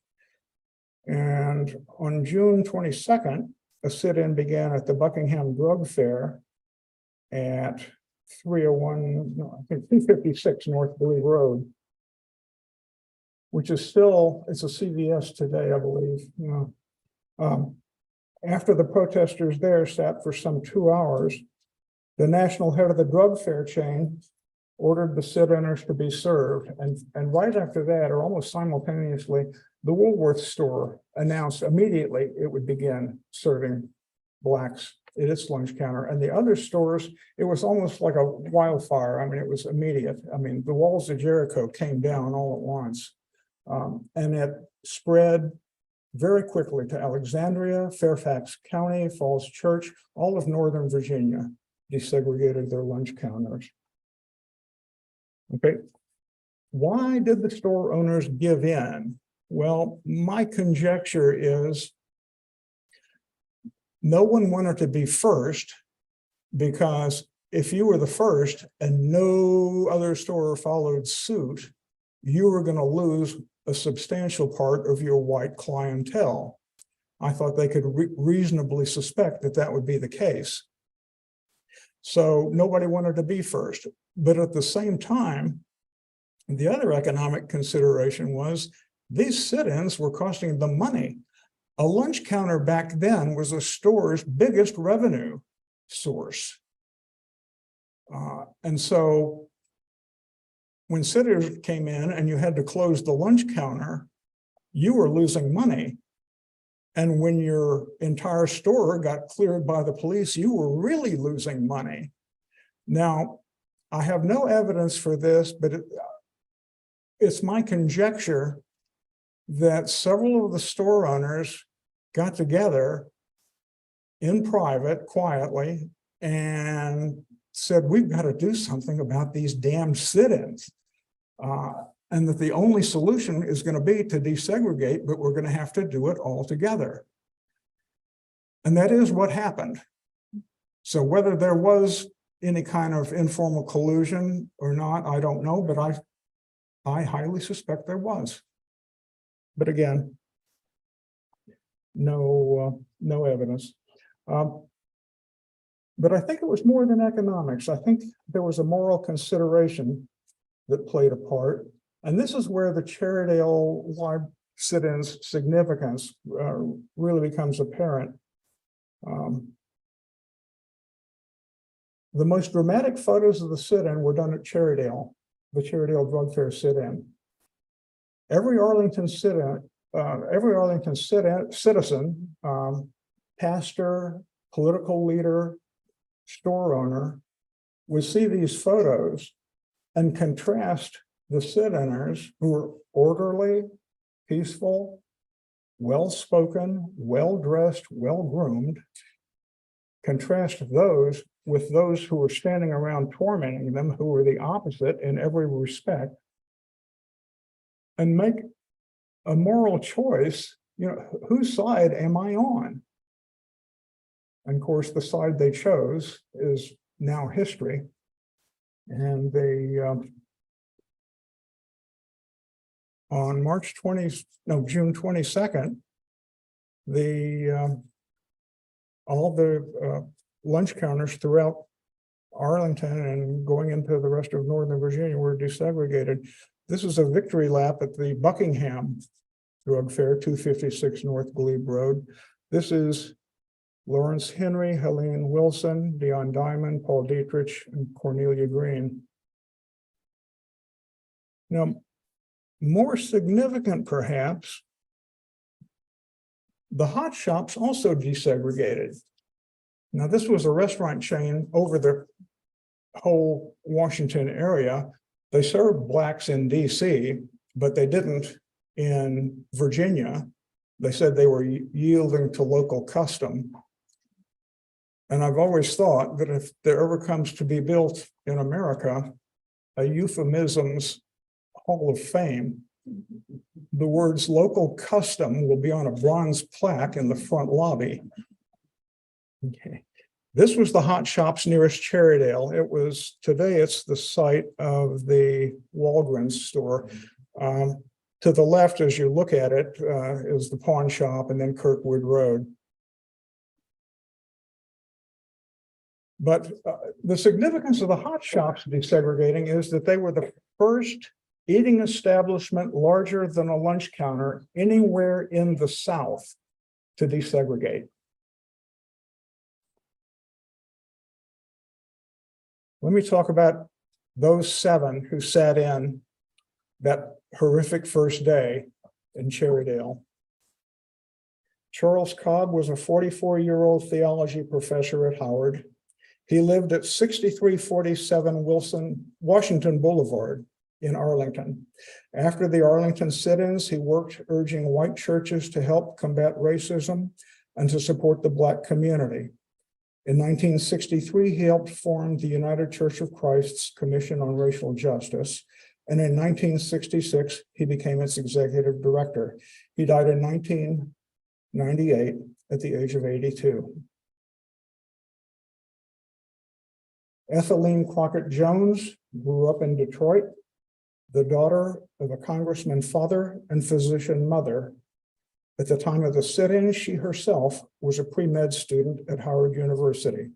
And on June 22nd, a sit-in began at the Buckingham Drug Fair at 256 North Blue Road, which is still, it's a CVS today, I believe. After the protesters there sat for some 2 hours, the national head of the drug fair chain ordered the sit-inners to be served. And right after that, or almost simultaneously, the Woolworth store announced immediately it would begin serving Blacks at its lunch counter. And the other stores, it was almost like a wildfire. I mean, it was immediate. I mean, the walls of Jericho came down all at once. And it spread very quickly to Alexandria, Fairfax County, Falls Church, all of Northern Virginia desegregated their lunch counters. Okay, why did the store owners give in? Well, my conjecture is no one wanted to be first, because if you were the first and no other store followed suit, you were going to lose a substantial part of your white clientele. I thought they could reasonably suspect that that would be the case. So nobody wanted to be first. But at the same time, the other economic consideration was these sit-ins were costing them money. A lunch counter back then was a store's biggest revenue source. And so when sitters came in and you had to close the lunch counter, you were losing money. And when your entire store got cleared by the police, you were really losing money. Now, I have no evidence for this, but it's my conjecture that several of the store owners got together in private, quietly, and said, we've got to do something about these damn sit-ins. And that the only solution is going to be to desegregate, but we're going to have to do it all together. And that is what happened. So whether there was any kind of informal collusion or not, I don't know, but I highly suspect there was. But again, no evidence. But I think it was more than economics. I think there was a moral consideration that played a part. And this is where the Cherrydale sit-ins significance really becomes apparent. The most dramatic photos of the sit-in were done at Cherrydale, the Cherrydale Drug Fair sit-in. Every Arlington citizen, pastor, political leader, store owner would see these photos and contrast the sit-inners who were orderly, peaceful, well-spoken, well-dressed, well-groomed, contrast those with those who were standing around tormenting them, who were the opposite in every respect, and make a moral choice, you know, whose side am I on? And of course, the side they chose is now history. And they, on June 22nd, all the lunch counters throughout Arlington and going into the rest of Northern Virginia were desegregated. This is a victory lap at the Buckingham Drug Fair, 256 North Glebe Road. This is Lawrence Henry, Helene Wilson, Dion Diamond, Paul Dietrich, and Cornelia Green. Now, more significant perhaps The hot shops also desegregated. Now, this was a restaurant chain over the whole Washington area. They served blacks in DC, but they didn't in Virginia. They said they were yielding to local custom. And I've always thought that if there ever comes to be built in America a euphemisms Hall of Fame, the words local custom will be on a bronze plaque in the front lobby. Okay. This was the hot shops nearest Cherrydale. Today it's the site of the Walgreens store. To the left, as you look at it, is the pawn shop and then Kirkwood Road. But the significance of the hot shops desegregating is that they were the first eating establishment larger than a lunch counter anywhere in the South to desegregate. Let me talk about those 7 who sat in that horrific first day in Cherrydale. Charles Cobb was a 44-year-old theology professor at Howard. He lived at 6347 Washington Boulevard in Arlington. After the Arlington sit-ins, he worked urging white churches to help combat racism and to support the Black community. In 1963, he helped form the United Church of Christ's Commission on Racial Justice. And in 1966, he became its executive director. He died in 1998 at the age of 82. Ethelene Crockett Jones grew up in Detroit, the daughter of a congressman's father and physician mother. At the time of the sit-in, she herself was a pre-med student at Howard University.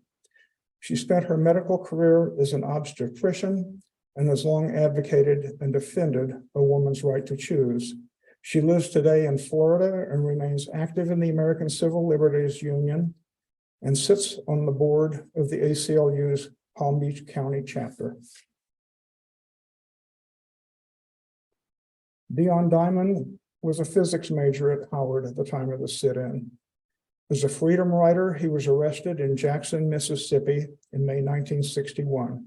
She spent her medical career as an obstetrician and has long advocated and defended a woman's right to choose. She lives today in Florida and remains active in the American Civil Liberties Union and sits on the board of the ACLU's Palm Beach County chapter. Dion Diamond was a physics major at Howard at the time of the sit-in. As a freedom rider, he was arrested in Jackson, Mississippi in May 1961.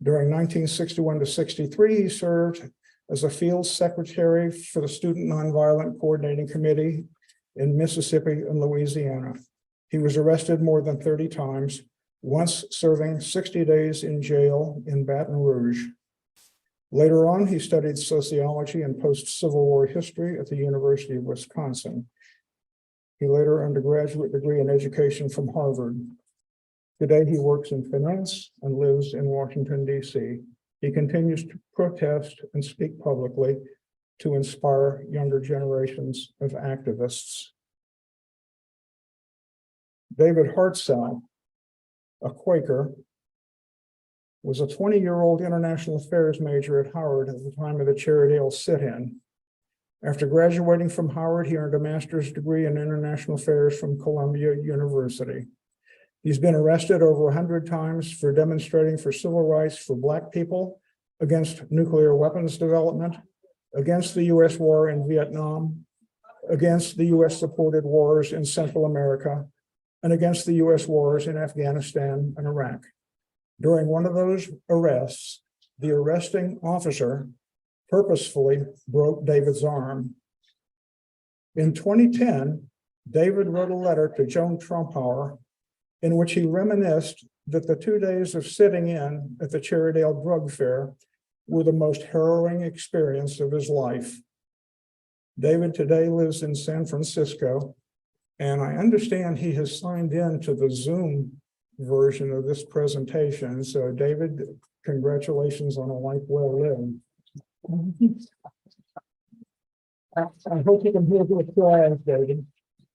During 1961 to 63, he served as a field secretary for the Student Nonviolent Coordinating Committee in Mississippi and Louisiana. He was arrested more than 30 times, once serving 60 days in jail in Baton Rouge. Later on, he studied sociology and post-Civil War history at the University of Wisconsin. He later earned a graduate degree in education from Harvard. Today, he works in finance and lives in Washington, D.C. He continues to protest and speak publicly to inspire younger generations of activists. David Hartzell, a Quaker, was a 20-year-old international affairs major at Howard at the time of the Cherrydale sit-in. After graduating from Howard, he earned a master's degree in international affairs from Columbia University. He's been arrested over 100 times for demonstrating for civil rights for Black people, against nuclear weapons development, against the U.S. war in Vietnam, against the U.S.-supported wars in Central America, and against the U.S. wars in Afghanistan and Iraq. During one of those arrests, the arresting officer purposefully broke David's arm. In 2010, David wrote a letter to Joan Trumpauer in which he reminisced that the 2 days of sitting in at the Cherrydale drug fair were the most harrowing experience of his life. David today lives in San Francisco, and I understand he has signed in to the Zoom version of this presentation. So David, congratulations on a life well lived. I hope you can hear the applause, David.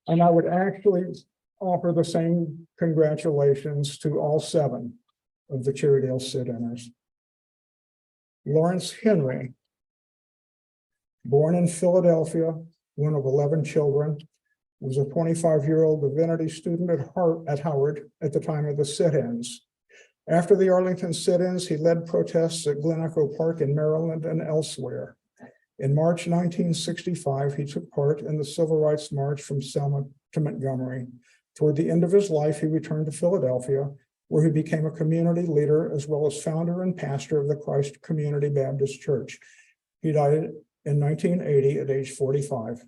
And I would actually offer the same congratulations to all 7 of the Cherrydale sit-inners. Lawrence Henry, born in Philadelphia, one of 11 children, was a 25-year-old divinity student at Howard at the time of the sit-ins. After the Arlington sit-ins, he led protests at Glen Echo Park in Maryland and elsewhere. In March 1965, he took part in the Civil Rights March from Selma to Montgomery. Toward the end of his life, he returned to Philadelphia, where he became a community leader as well as founder and pastor of the Christ Community Baptist Church. He died in 1980 at age 45.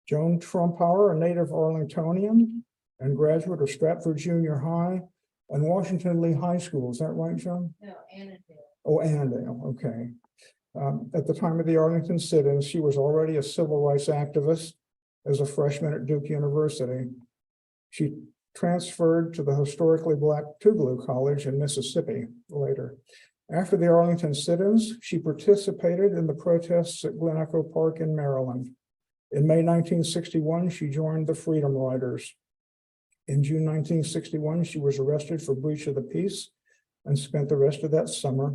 Joan Trumpauer, a native Arlingtonian and graduate of Stratford Junior High and Washington Lee High School. Is that right, Joan? No, Annandale. Oh, Annandale, okay. At the time of the Arlington sit-ins, she was already a civil rights activist as a freshman at Duke University. She transferred to the historically Black Tougaloo College in Mississippi later. After the Arlington sit-ins, she participated in the protests at Glen Echo Park in Maryland. In May 1961, she joined the Freedom Riders. In June 1961, she was arrested for breach of the peace and spent the rest of that summer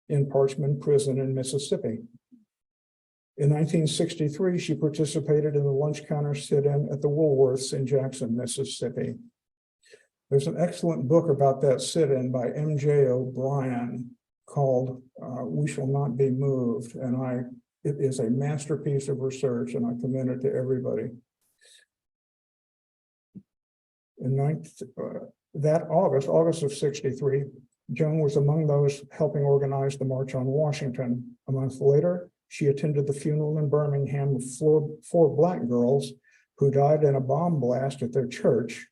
in Parchman Prison in Mississippi. In 1963, she participated in the lunch counter sit-in at the Woolworths in Jackson, Mississippi. There's an excellent book about that sit-in by M.J. O'Brien called We Shall Not Be Moved, and it is a masterpiece of research, and I commend it to everybody. In August of 63, Joan was among those helping organize the March on Washington. A month later, she attended the funeral in Birmingham of four Black girls who died in a bomb blast at their church.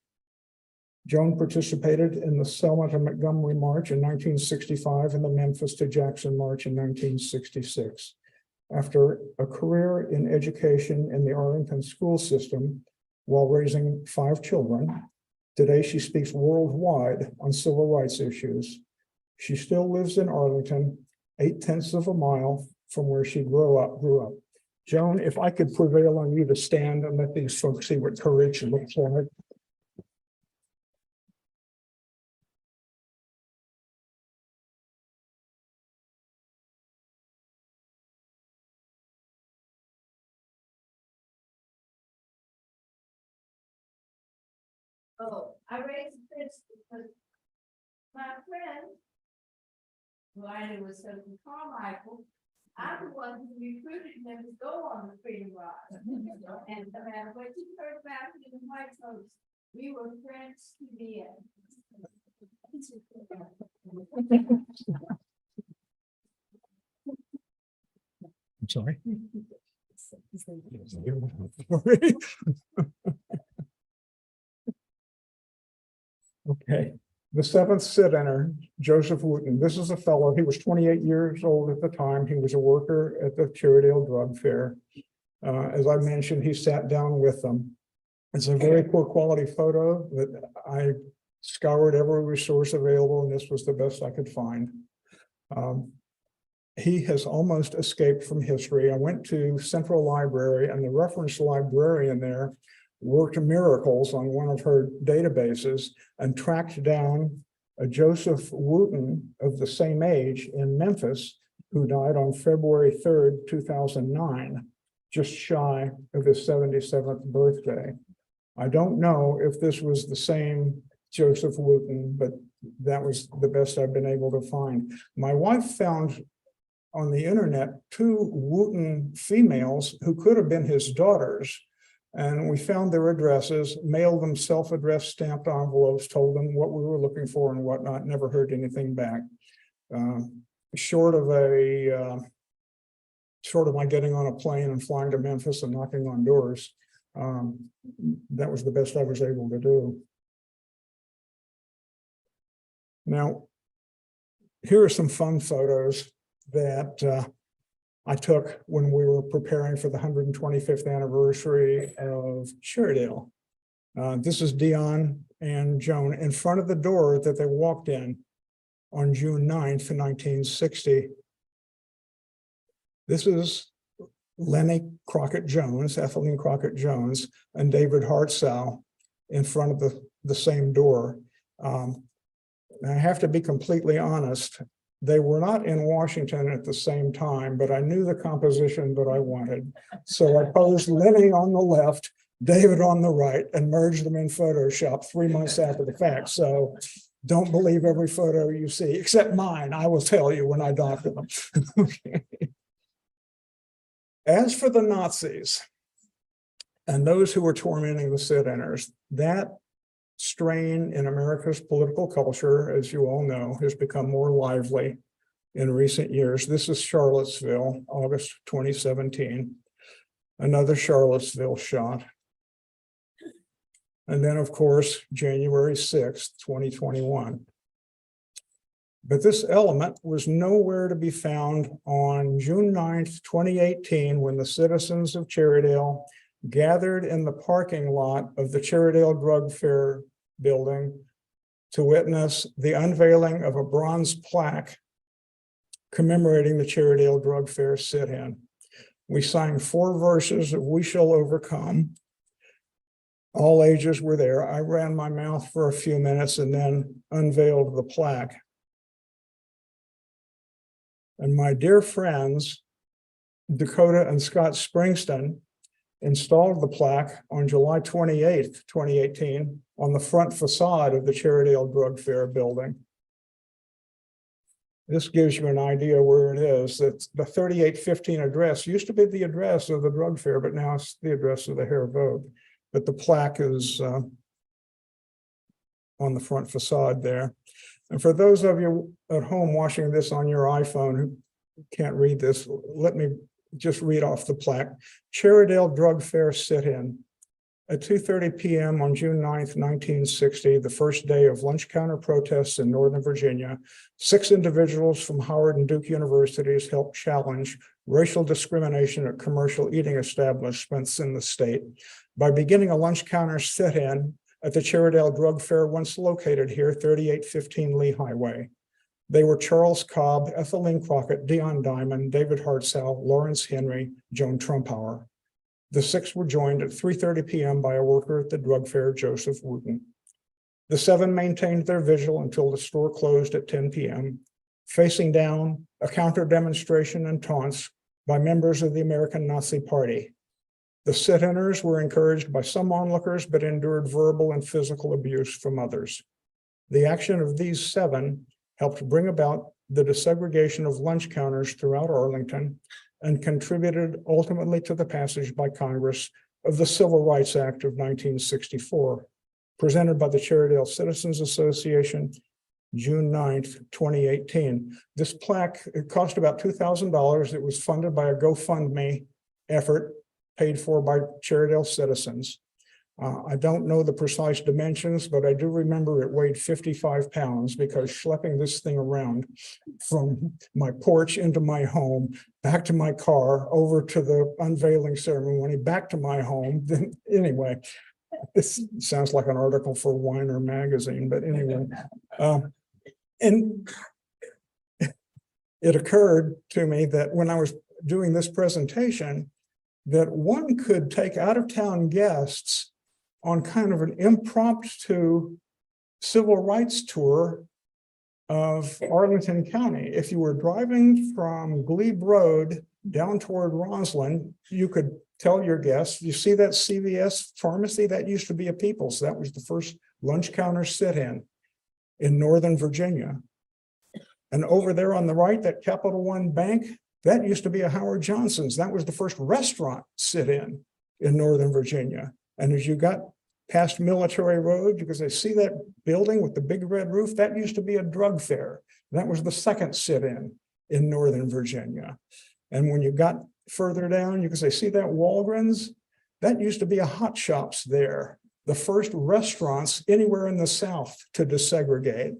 Joan participated in the Selma to Montgomery March in 1965 and the Memphis to Jackson March in 1966. After a career in education in the Arlington school system while raising 5 children, today she speaks worldwide on civil rights issues. She still lives in Arlington, 0.8 of a mile from where she grew up. Joan, if I could prevail on you to stand and let these folks see what courage looks like. Oh, I raised this because my friend, who I knew was Sitin Carmichael, I'm the one who recruited them to go on the Freedom Ride. And no matter what you heard about me in White House, we were friends to the end. I'm sorry. Okay, the 7th sit-inner, Joseph Wooten. This is a fellow, he was 28 years old at the time. He was a worker at the Cherrydale drug fair. As I mentioned, he sat down with them. It's a very poor quality photo that I scoured every resource available, and this was the best I could find. He has almost escaped from history. I went to Central Library, and the reference librarian there worked miracles on one of her databases and tracked down a Joseph Wooten of the same age in Memphis, who died on February 3rd, 2009, just shy of his 77th birthday. I don't know if this was the same Joseph Wooten, but that was the best I've been able to find. My wife found on the internet 2 Wooten females who could have been his daughters. And we found their addresses, mailed them self-addressed stamped envelopes, told them what we were looking for and whatnot, never heard anything back. Short of my getting on a plane and flying to Memphis and knocking on doors, that was the best I was able to do. Now, here are some fun photos that I took when we were preparing for the 125th anniversary of Cherrydale. This is Dion and Joan in front of the door that they walked in on June 9th, 1960. This is Lenny Crockett Jones, Ethelene Crockett Jones, and David Hartsow in front of the same door. I have to be completely honest. They were not in Washington at the same time, but I knew the composition that I wanted. So I posed Lenny on the left, David on the right, and merged them in Photoshop 3 months after the fact. So Don't believe every photo you see, except mine. I will tell you when I doctor them. Okay. As for the Nazis and those who were tormenting the sit-inners, that strain in America's political culture, as you all know, has become more lively in recent years. This is Charlottesville, August 2017. Another Charlottesville shot. And then, of course, January 6th, 2021. But this element was nowhere to be found on June 9th, 2018, when the citizens of Cherrydale gathered in the parking lot of the Cherrydale Drug Fair building to witness the unveiling of a bronze plaque commemorating the Cherrydale Drug Fair sit-in. We sang 4 verses of "We Shall Overcome." All ages were there. I ran my mouth for a few minutes and then unveiled the plaque. And my dear friends, Dakota and Scott Springston, installed the plaque on July 28th, 2018, on the front facade of the Cherrydale Drug Fair building. This gives you an idea where it is. That the 3815 address used to be the address of the drug fair, but now it's the address of the Hair Vogue. But the plaque is on the front facade there. And for those of you at home watching this on your iPhone who can't read this, let me just read off the plaque. Cherrydale Drug Fair sit-in. At 2:30 p.m. on June 9th, 1960, the first day of lunch counter protests in Northern Virginia, 6 individuals from Howard and Duke universities helped challenge racial discrimination at commercial eating establishments in the state by beginning a lunch counter sit-in at the Cherrydale Drug Fair once located here, 3815 Lee Highway. They were Charles Cobb, Ethelene Crockett, Dion Diamond, David Hartzell, Lawrence Henry, Joan Trumpauer. The 6 were joined at 3:30 p.m. by a worker at the drug fair, Joseph Wooten. The 7 maintained their vigil until the store closed at 10 p.m., facing down a counter demonstration and taunts by members of the American Nazi Party. The sit-inners were encouraged by some onlookers, but endured verbal and physical abuse from others. The action of these 7 helped bring about the desegregation of lunch counters throughout Arlington and contributed ultimately to the passage by Congress of the Civil Rights Act of 1964, presented by the Cherrydale Citizens Association, June 9th, 2018. This plaque, it cost about $2,000. It was funded by a GoFundMe effort paid for by Cherrydale citizens. I don't know the precise dimensions, but I do remember it weighed 55 pounds because schlepping this thing around from my porch into my home, back to my car, over to the unveiling ceremony, back to my home. Then anyway, this sounds like an article for Weiner magazine, but anyway. And it occurred to me that when I was doing this presentation, that one could take out-of-town guests on kind of an impromptu civil rights tour of Arlington County. If you were driving from Glebe Road down toward Roslyn, you could tell your guests, you see that CVS pharmacy? That used to be a People's. That was the first lunch counter sit-in Northern Virginia. And over there on the right, that Capital One Bank, that used to be a Howard Johnson's. That was the first restaurant sit-in Northern Virginia. And as you got past Military Road, because I see that building with the big red roof, that used to be a drug fair. That was the second sit-in Northern Virginia. And when you got further down, you can say, see that Walgreens? That used to be a Hot Shops there. The first restaurants anywhere in the South to desegregate.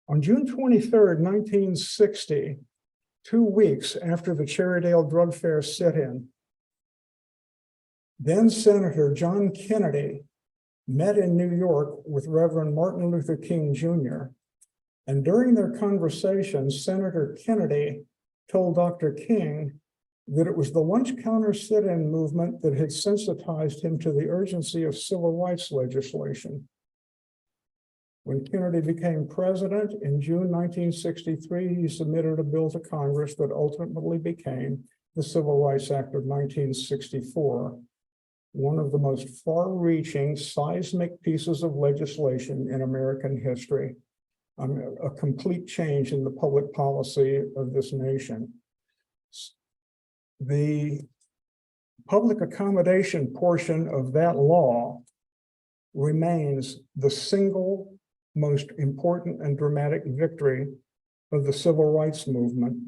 On June 23rd, 1960, 2 weeks after the Cherrydale Drug Fair sit-in, then Senator John Kennedy met in New York with Reverend Martin Luther King Jr. And during their conversation, Senator Kennedy told Dr. King that it was the lunch counter sit-in movement that had sensitized him to the urgency of civil rights legislation. When Kennedy became president in June 1963, he submitted a bill to Congress that ultimately became the Civil Rights Act of 1964, one of the most far-reaching seismic pieces of legislation in American history. A complete change in the public policy of this nation. The public accommodation portion of that law remains the single most important and dramatic victory of the civil rights movement.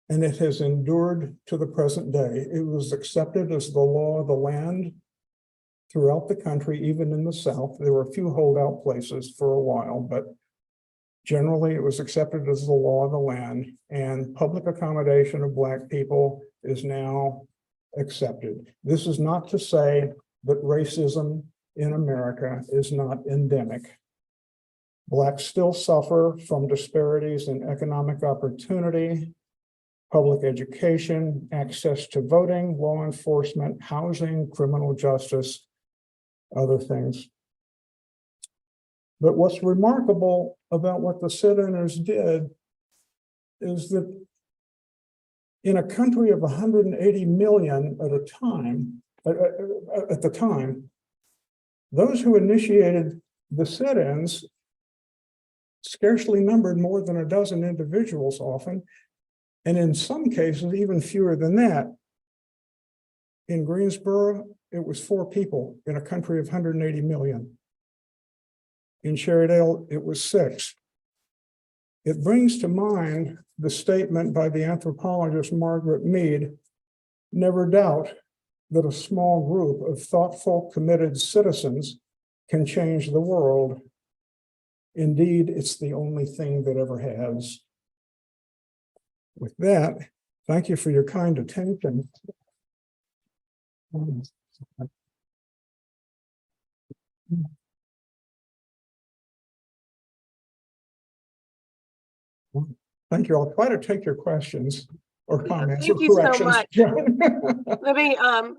And it has endured to the present day. It was accepted as the law of the land throughout the country, even in the South. There were a few holdout places for a while, but generally it was accepted as the law of the land, and public accommodation of Black people is now accepted. This is not to say that racism in America is not endemic. Blacks still suffer from disparities in economic opportunity, public education, access to voting, law enforcement, housing, criminal justice, other things. But what's remarkable about what the sit-inners did is that in a country of 180 million at the time, those who initiated the sit-ins scarcely numbered more than a dozen individuals often, and in some cases, even fewer than that. In Greensboro, it was 4 people in a country of 180 million. In Cherrydale, it was 6. It brings to mind the statement by the anthropologist Margaret Mead, "Never doubt that a small group of thoughtful, committed citizens can change the world. Indeed, it's the only thing that ever has." With that, thank you for your kind attention. Thank you. I'll try to take your questions or comments or Thank you so corrections. much. Let me,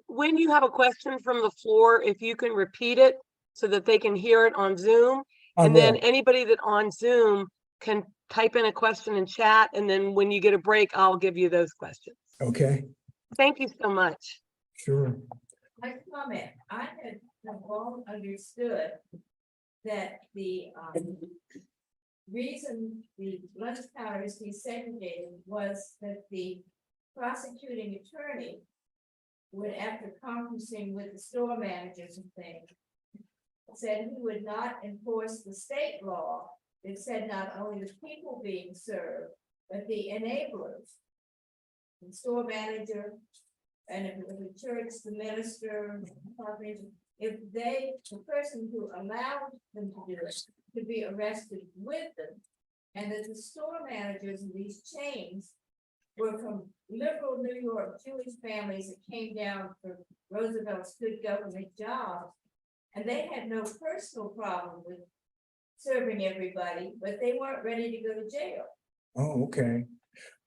when you have a question from the floor, if you can repeat it so that they can hear it on Zoom. And then anybody that on Zoom can type in a question in chat. And then when you get a break, I'll give you those questions. Okay, Thank you so much. sure. My comment, I had long understood that the reason the lunch counters desegregated was that the prosecuting attorney would, after conferencing with the store managers and things, said he would not enforce the state law. It said not only the people being served, but the enablers. The store manager, and if it was the church, the minister, if they, the person who allowed them to do it, could be arrested with them, and that the store managers in these chains were from liberal New York Jewish families that came down for Roosevelt's good government jobs, and they had no personal problem with serving everybody, but they weren't ready to go to jail. Oh, okay.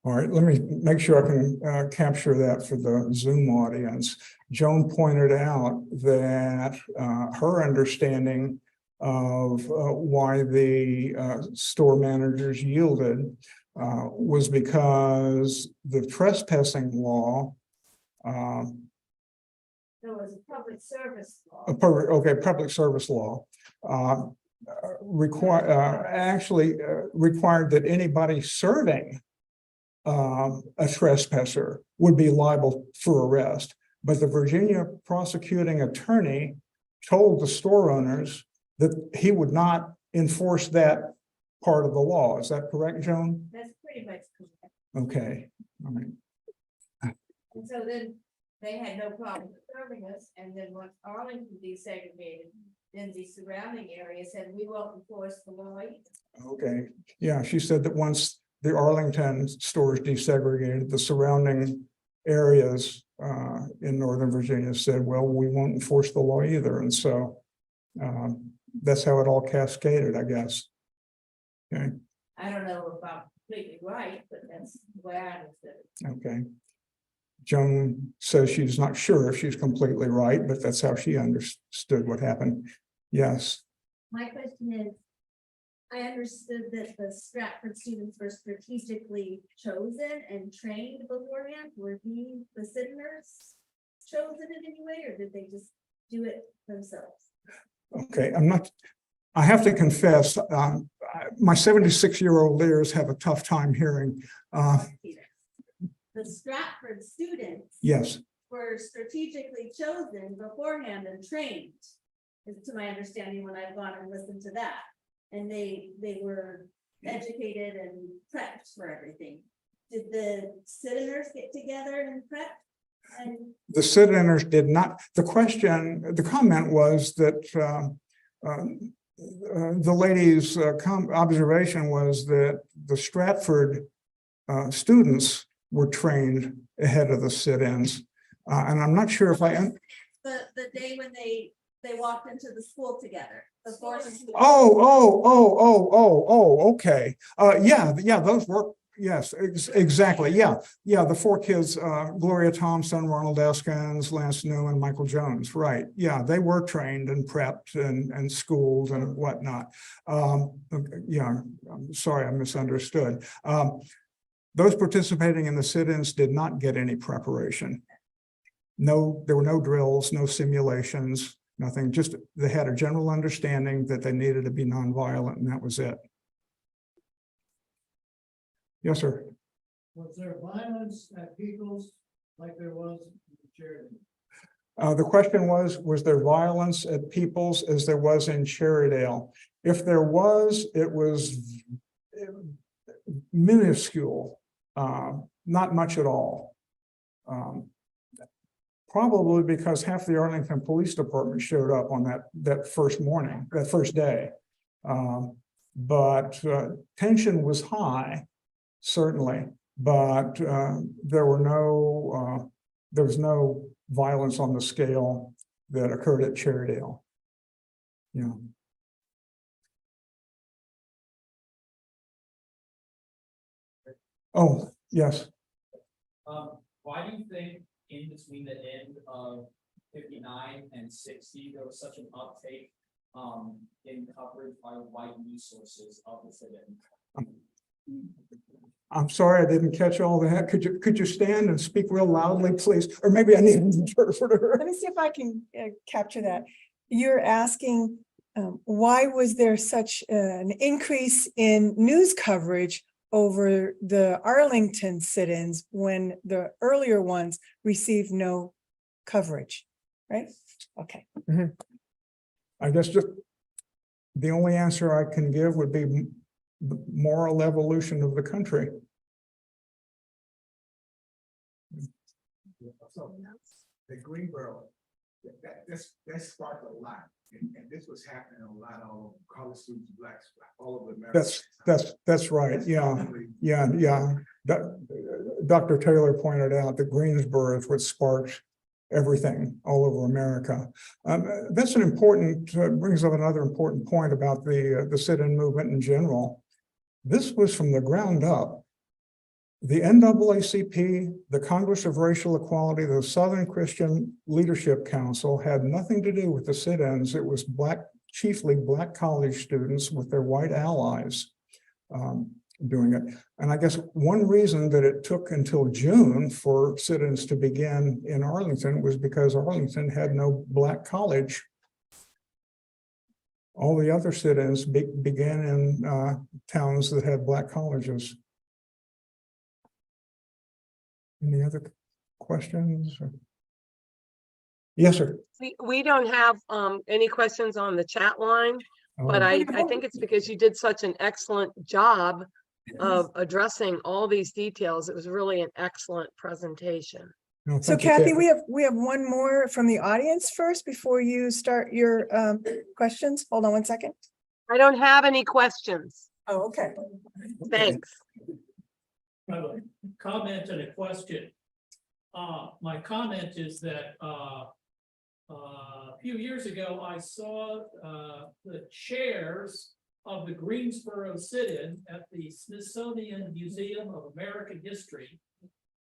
All right, let me make sure I can capture that for the Zoom audience. Joan pointed out that her understanding of why the store managers yielded was because the trespassing law. There was a public service law. Public service law required that anybody serving a trespasser would be liable for arrest. But the Virginia prosecuting attorney told the store owners that he would not enforce that part of the law. Is that correct, Joan? That's pretty much correct. Okay. All right. And so then they had no problem serving us. And then once Arlington desegregated, then the surrounding area said, we won't enforce the law either. Okay. Yeah, she said that once the Arlington stores desegregated, the surrounding areas in Northern Virginia said, well, we won't enforce the law either. And so that's how it all cascaded, I guess. Okay. I don't know if I'm completely right, but that's the way I understood it. Okay. Joan says she's not sure if she's completely right, but that's how she understood what happened. Yes. My question is, I understood that the Stratford students were strategically chosen and trained beforehand. Were these the Sitiners? chosen in any way, or did they just do it themselves? Okay, I have to confess, my 76-year-old ears have a tough time hearing. The Stratford students Yes, were strategically chosen beforehand and trained, is to my understanding when I've gone and listened to that. And they were educated and prepped for everything. Did the Sitiners get together and prep? And the sit-inners did not. The comment was that the lady's observation was that the Stratford students were trained ahead of the sit-ins. And I'm not sure if the day when they walked into the school together. The fourth and fifth. Okay. Yeah, those were, yes, exactly. Yeah. The four kids, Gloria Thompson, Ronald Eskins, Lance Newman, Michael Jones, right. Yeah, they were trained and prepped and schooled and whatnot. Yeah, I'm sorry, I misunderstood. Those participating in the sit-ins did not get any preparation. No, there were no drills, no simulations, nothing, just they had a general understanding that they needed to be nonviolent, and that was it. Yes, sir. Was there violence at Peoples like there was in Cherrydale? The question was there violence at Peoples as there was in Cherrydale? If there was, it was minuscule, not much at all. Probably because half the Arlington Police Department showed up on that first morning, that first day. But tension was high, certainly, but there was no violence on the scale that occurred at Cherrydale. Yeah. Oh, yes. Why do you think in between the end of 59 and 60, there was such an uptake in coverage by white news sources of the sit-in? I'm sorry, I didn't catch all that. Could you stand and speak real loudly, please? Or maybe I need an interpreter. Let me see if I can capture that. You're asking why was there such an increase in news coverage over the Arlington sit-ins when the earlier ones received no coverage, right? Okay. I guess just the only answer I can give would be the moral evolution of the country. So the Greenboro, that sparked a lot. And this was happening a lot all over college students, blacks, all over America. That's right. Yeah. Dr. Taylor pointed out that Greensboro is what sparked everything all over America. That's an important, brings up another important point about the sit-in movement in general. This was from the ground up. The NAACP, the Congress of Racial Equality, the Southern Christian Leadership Council had nothing to do with the sit-ins. It was chiefly black college students with their white allies doing it. And I guess one reason that it took until June for sit-ins to begin in Arlington was because Arlington had no black college. All the other sit-ins began in towns that had black colleges. Any other questions? Yes, sir. We don't have any questions on the chat line, but I think it's because you did such an excellent job of addressing all these details. It was really an excellent presentation. No, So thank you, Kathy, we have one more from the audience first before you start your questions. Hold on one second. I don't have any questions. Oh, okay. Thanks. I have a comment and a question. My comment is that a few years ago, I saw the chairs of the Greensboro sit-in at the Smithsonian Museum of American History.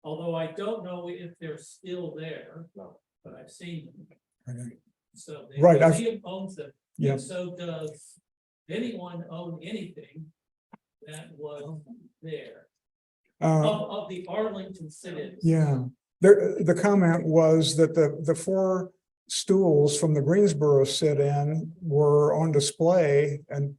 Although I don't know if they're still there, but I've seen them. Okay. So the Right, museum owns them. Yeah. And so does anyone own anything that was there? Of the Arlington sit-ins? Yeah. The comment was that the four stools from the Greensboro sit-in were on display and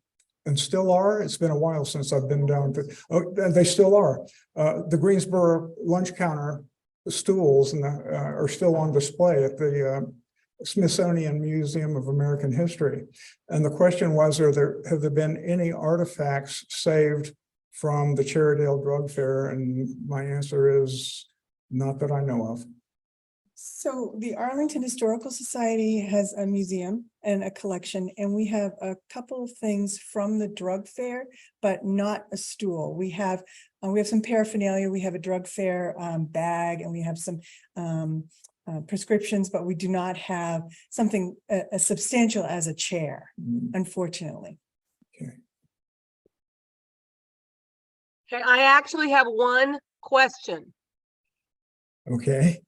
still are. It's been a while since I've been down to, oh, they still are. The Greensboro lunch counter stools and are still on display at the Smithsonian Museum of American History. And the question was, have there been any artifacts saved from the Cherrydale drug fair? And my answer is not that I know of. So the Arlington Historical Society has a museum and a collection, and we have a couple of things from the drug fair, but not a stool. We have some paraphernalia. We have a drug fair bag, and we have some prescriptions, but we do not have something as substantial as a chair, unfortunately. Okay. Okay, I actually have one question. Okay.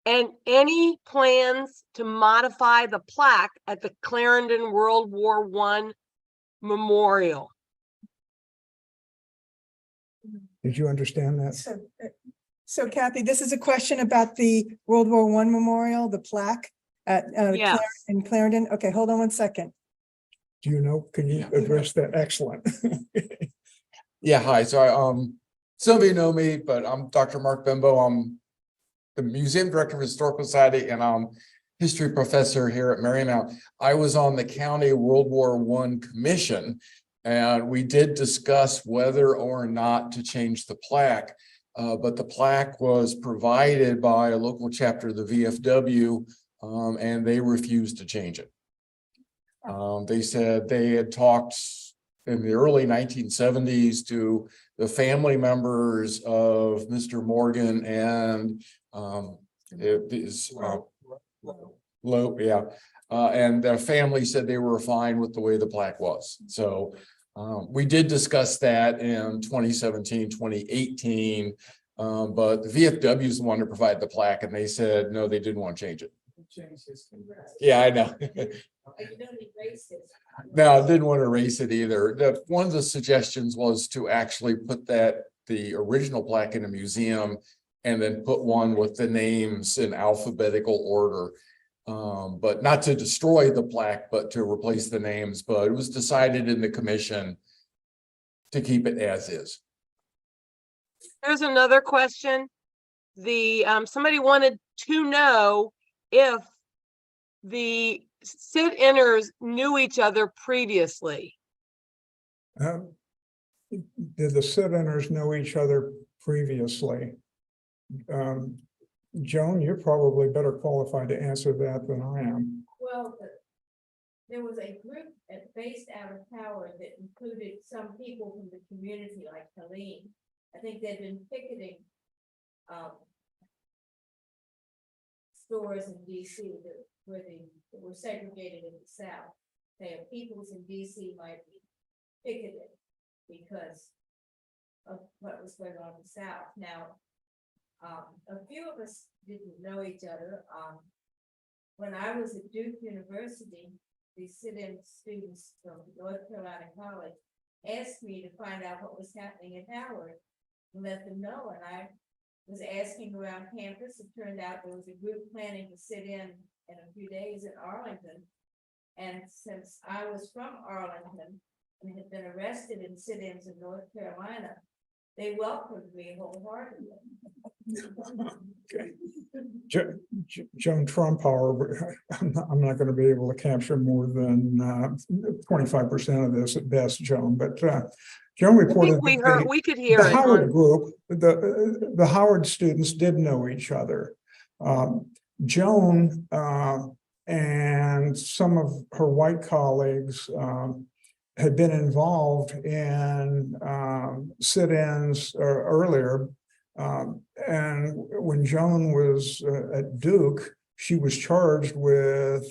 And any plans to modify the plaque at the Clarendon World War I Memorial? Did you understand that? So Kathy, this is a question about the World War I Memorial, the plaque at Yes. in Clarendon. Okay, hold on one second. Do you know, can you address that? Excellent. Yeah, hi. So some of you know me, but I'm Dr. Mark Bimbo. I'm the Museum Director of Historical Society, and I'm history professor here at Marymount. I was on the County World War I Commission, and we did discuss whether or not to change the plaque. But the plaque was provided by a local chapter of the VFW, and they refused to change it. They said they had talked in the early 1970s to the family members of Mr. Morgan and and their family said they were fine with the way the plaque was. So we did discuss that in 2017, 2018, but the VFW is the one to provide the plaque, and they said no, they didn't want to change it. Yeah, I know. No, I didn't want to erase it either. One of the suggestions was to actually put the original plaque in a museum and then put one with the names in alphabetical order. But not to destroy the plaque, but to replace the names. But it was decided in the commission to keep it as is. There's another question. Somebody wanted to know if the sit-inners knew each other previously. Did the sit-inners know each other previously? Joan, you're probably better qualified to answer that than I am. Well, there was a group based out of Howard that included some people from the community, like Helene. I think they'd been picketing stores in DC that were segregated in the South. Say, peoples in DC might be picketed because of what was going on in the South. Now, a few of us didn't know each other. When I was at Duke University, the sit-in students from North Carolina College asked me to find out what was happening at Howard and let them know. And I was asking around campus. It turned out there was a group planning to sit in a few days in Arlington. And since I was from Arlington and had been arrested in sit-ins in North Carolina, they welcomed me wholeheartedly. Okay. Joan Trumpauer, I'm not going to be able to capture more than 25% of this at best, Joan. But Joan reported We could hear the it. Howard group, the Howard students did know each other. Joan and some of her white colleagues had been involved in sit-ins earlier. And when Joan was at Duke, she was charged with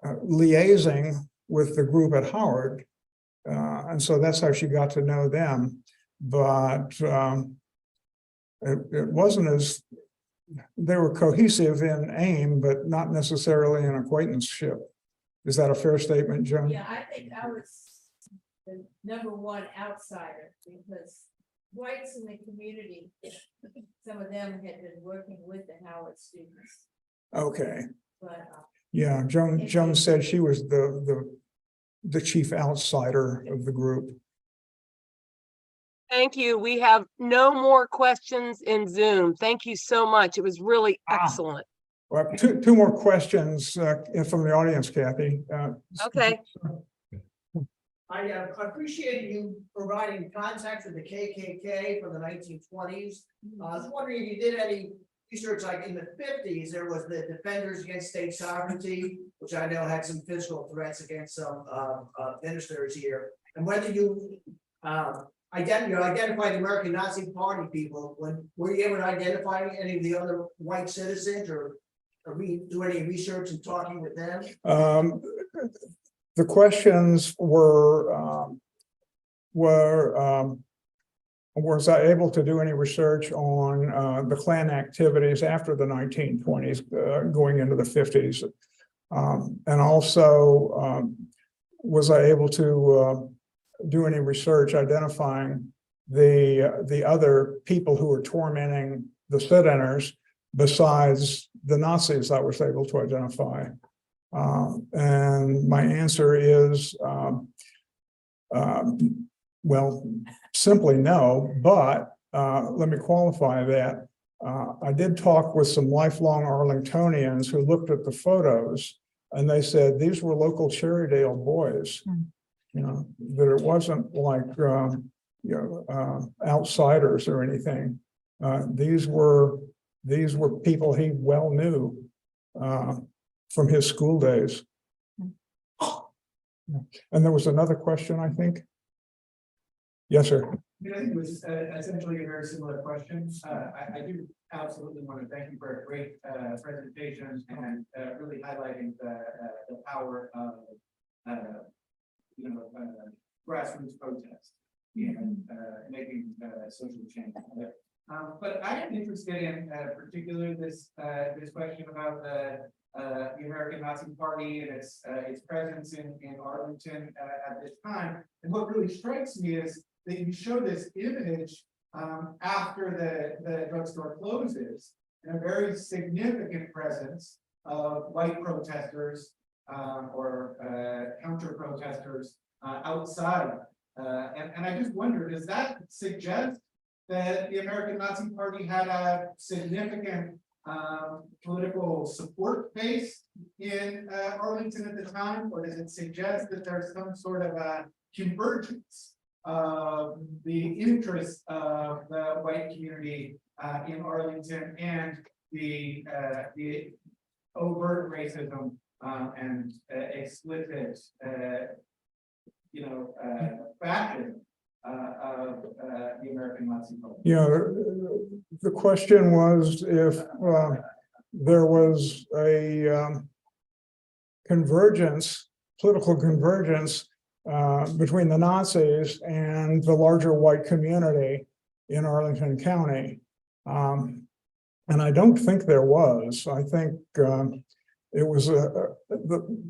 liaising with the group at Howard. And so that's how she got to know them. But it wasn't as, they were cohesive in aim, but not necessarily in acquaintanceship. Is that a fair statement, Joan? Yeah, I think I was the #1 outsider because whites in the community, some of them had been working with the Howard students, Okay, but, yeah, Joan said she was the chief outsider of the group. Thank you. We have no more questions in Zoom. Thank you so much. It was really excellent. Well, two more questions from the audience, Kathy. Okay. I appreciate you providing context of the KKK from the 1920s. I was wondering if you did any research, like in the 50s, there was the Defenders Against State Sovereignty, which I know had some physical threats against some ministers here, and whether you identify the American Nazi Party people. Were you able to identify any of the other white citizens, or do any research and talking with them? The questions were was I able to do any research on the Klan activities after the 1920s, going into the 50s, and also was I able to do any research identifying the other people who were tormenting the sit-inners besides the Nazis I was able to identify. And my answer is, well, simply no, but let me qualify that. I did talk with some lifelong Arlingtonians who looked at the photos, and they said these were local Cherrydale boys, that it wasn't like, outsiders or anything. These were people he well knew from his school days. And there was another question, I think. Yes, sir. I think it was essentially a very similar question. I do absolutely want to thank you for a great presentation and really highlighting the power of grassroots protest and making social change. But I am interested in particularly this question about the American Nazi Party and its presence in Arlington at this time. And what really strikes me is that you show this image after the drugstore closes, and a very significant presence of white protesters or counter protesters outside. And I just wonder, does that suggest that the American Nazi Party had a significant political support base in Arlington at the time, or does it suggest that there's some sort of a convergence of the interests of the white community in Arlington and the overt racism and explicit, fashion of the American Nazi Party? Yeah, the question was if there was a convergence, political convergence between the Nazis and the larger white community in Arlington County. And I don't think there was. I think it was the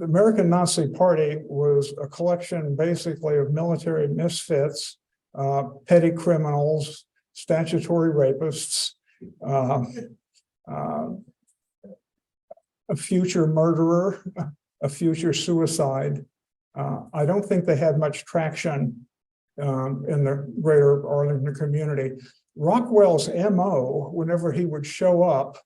American Nazi Party was a collection basically of military misfits, petty criminals, statutory rapists, a future murderer, a future suicide. I don't think they had much traction in the greater Arlington community. Rockwell's MO, whenever he would show up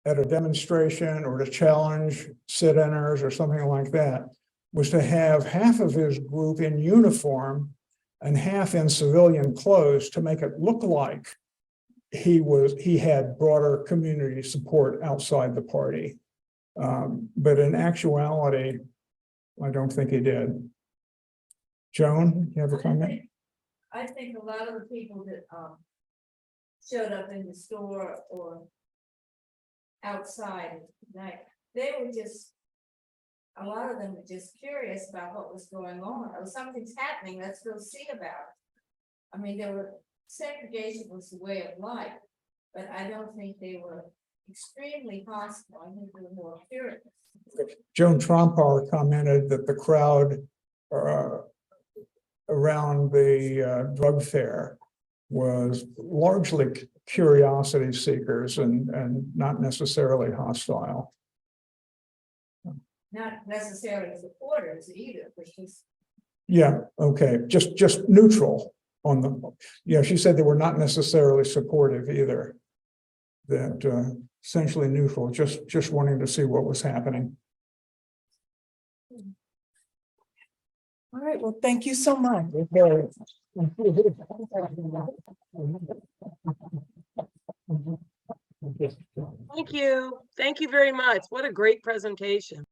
at a demonstration or to challenge sit-inners or something like that, was to have half of his group in uniform and half in civilian clothes to make it look like he had broader community support outside the party. But in actuality, I don't think he did. Joan, you have a comment? I think a lot of the people that showed up in the store or outside tonight, they were just, a lot of them were just curious about what was going on. Oh, something's happening, let's go see about it. I mean, segregation was the way of life, but I don't think they were extremely hostile. I think they were more curious. Joan Trompauer commented that the crowd around the drug fair was largely curiosity seekers and not necessarily hostile. Not necessarily supporters either, which is. Yeah, okay, just neutral on the, yeah, she said they were not necessarily supportive either. That essentially neutral, just wanting to see what was happening. All right, well, thank you so much. Thank you. Thank you very much. What a great presentation.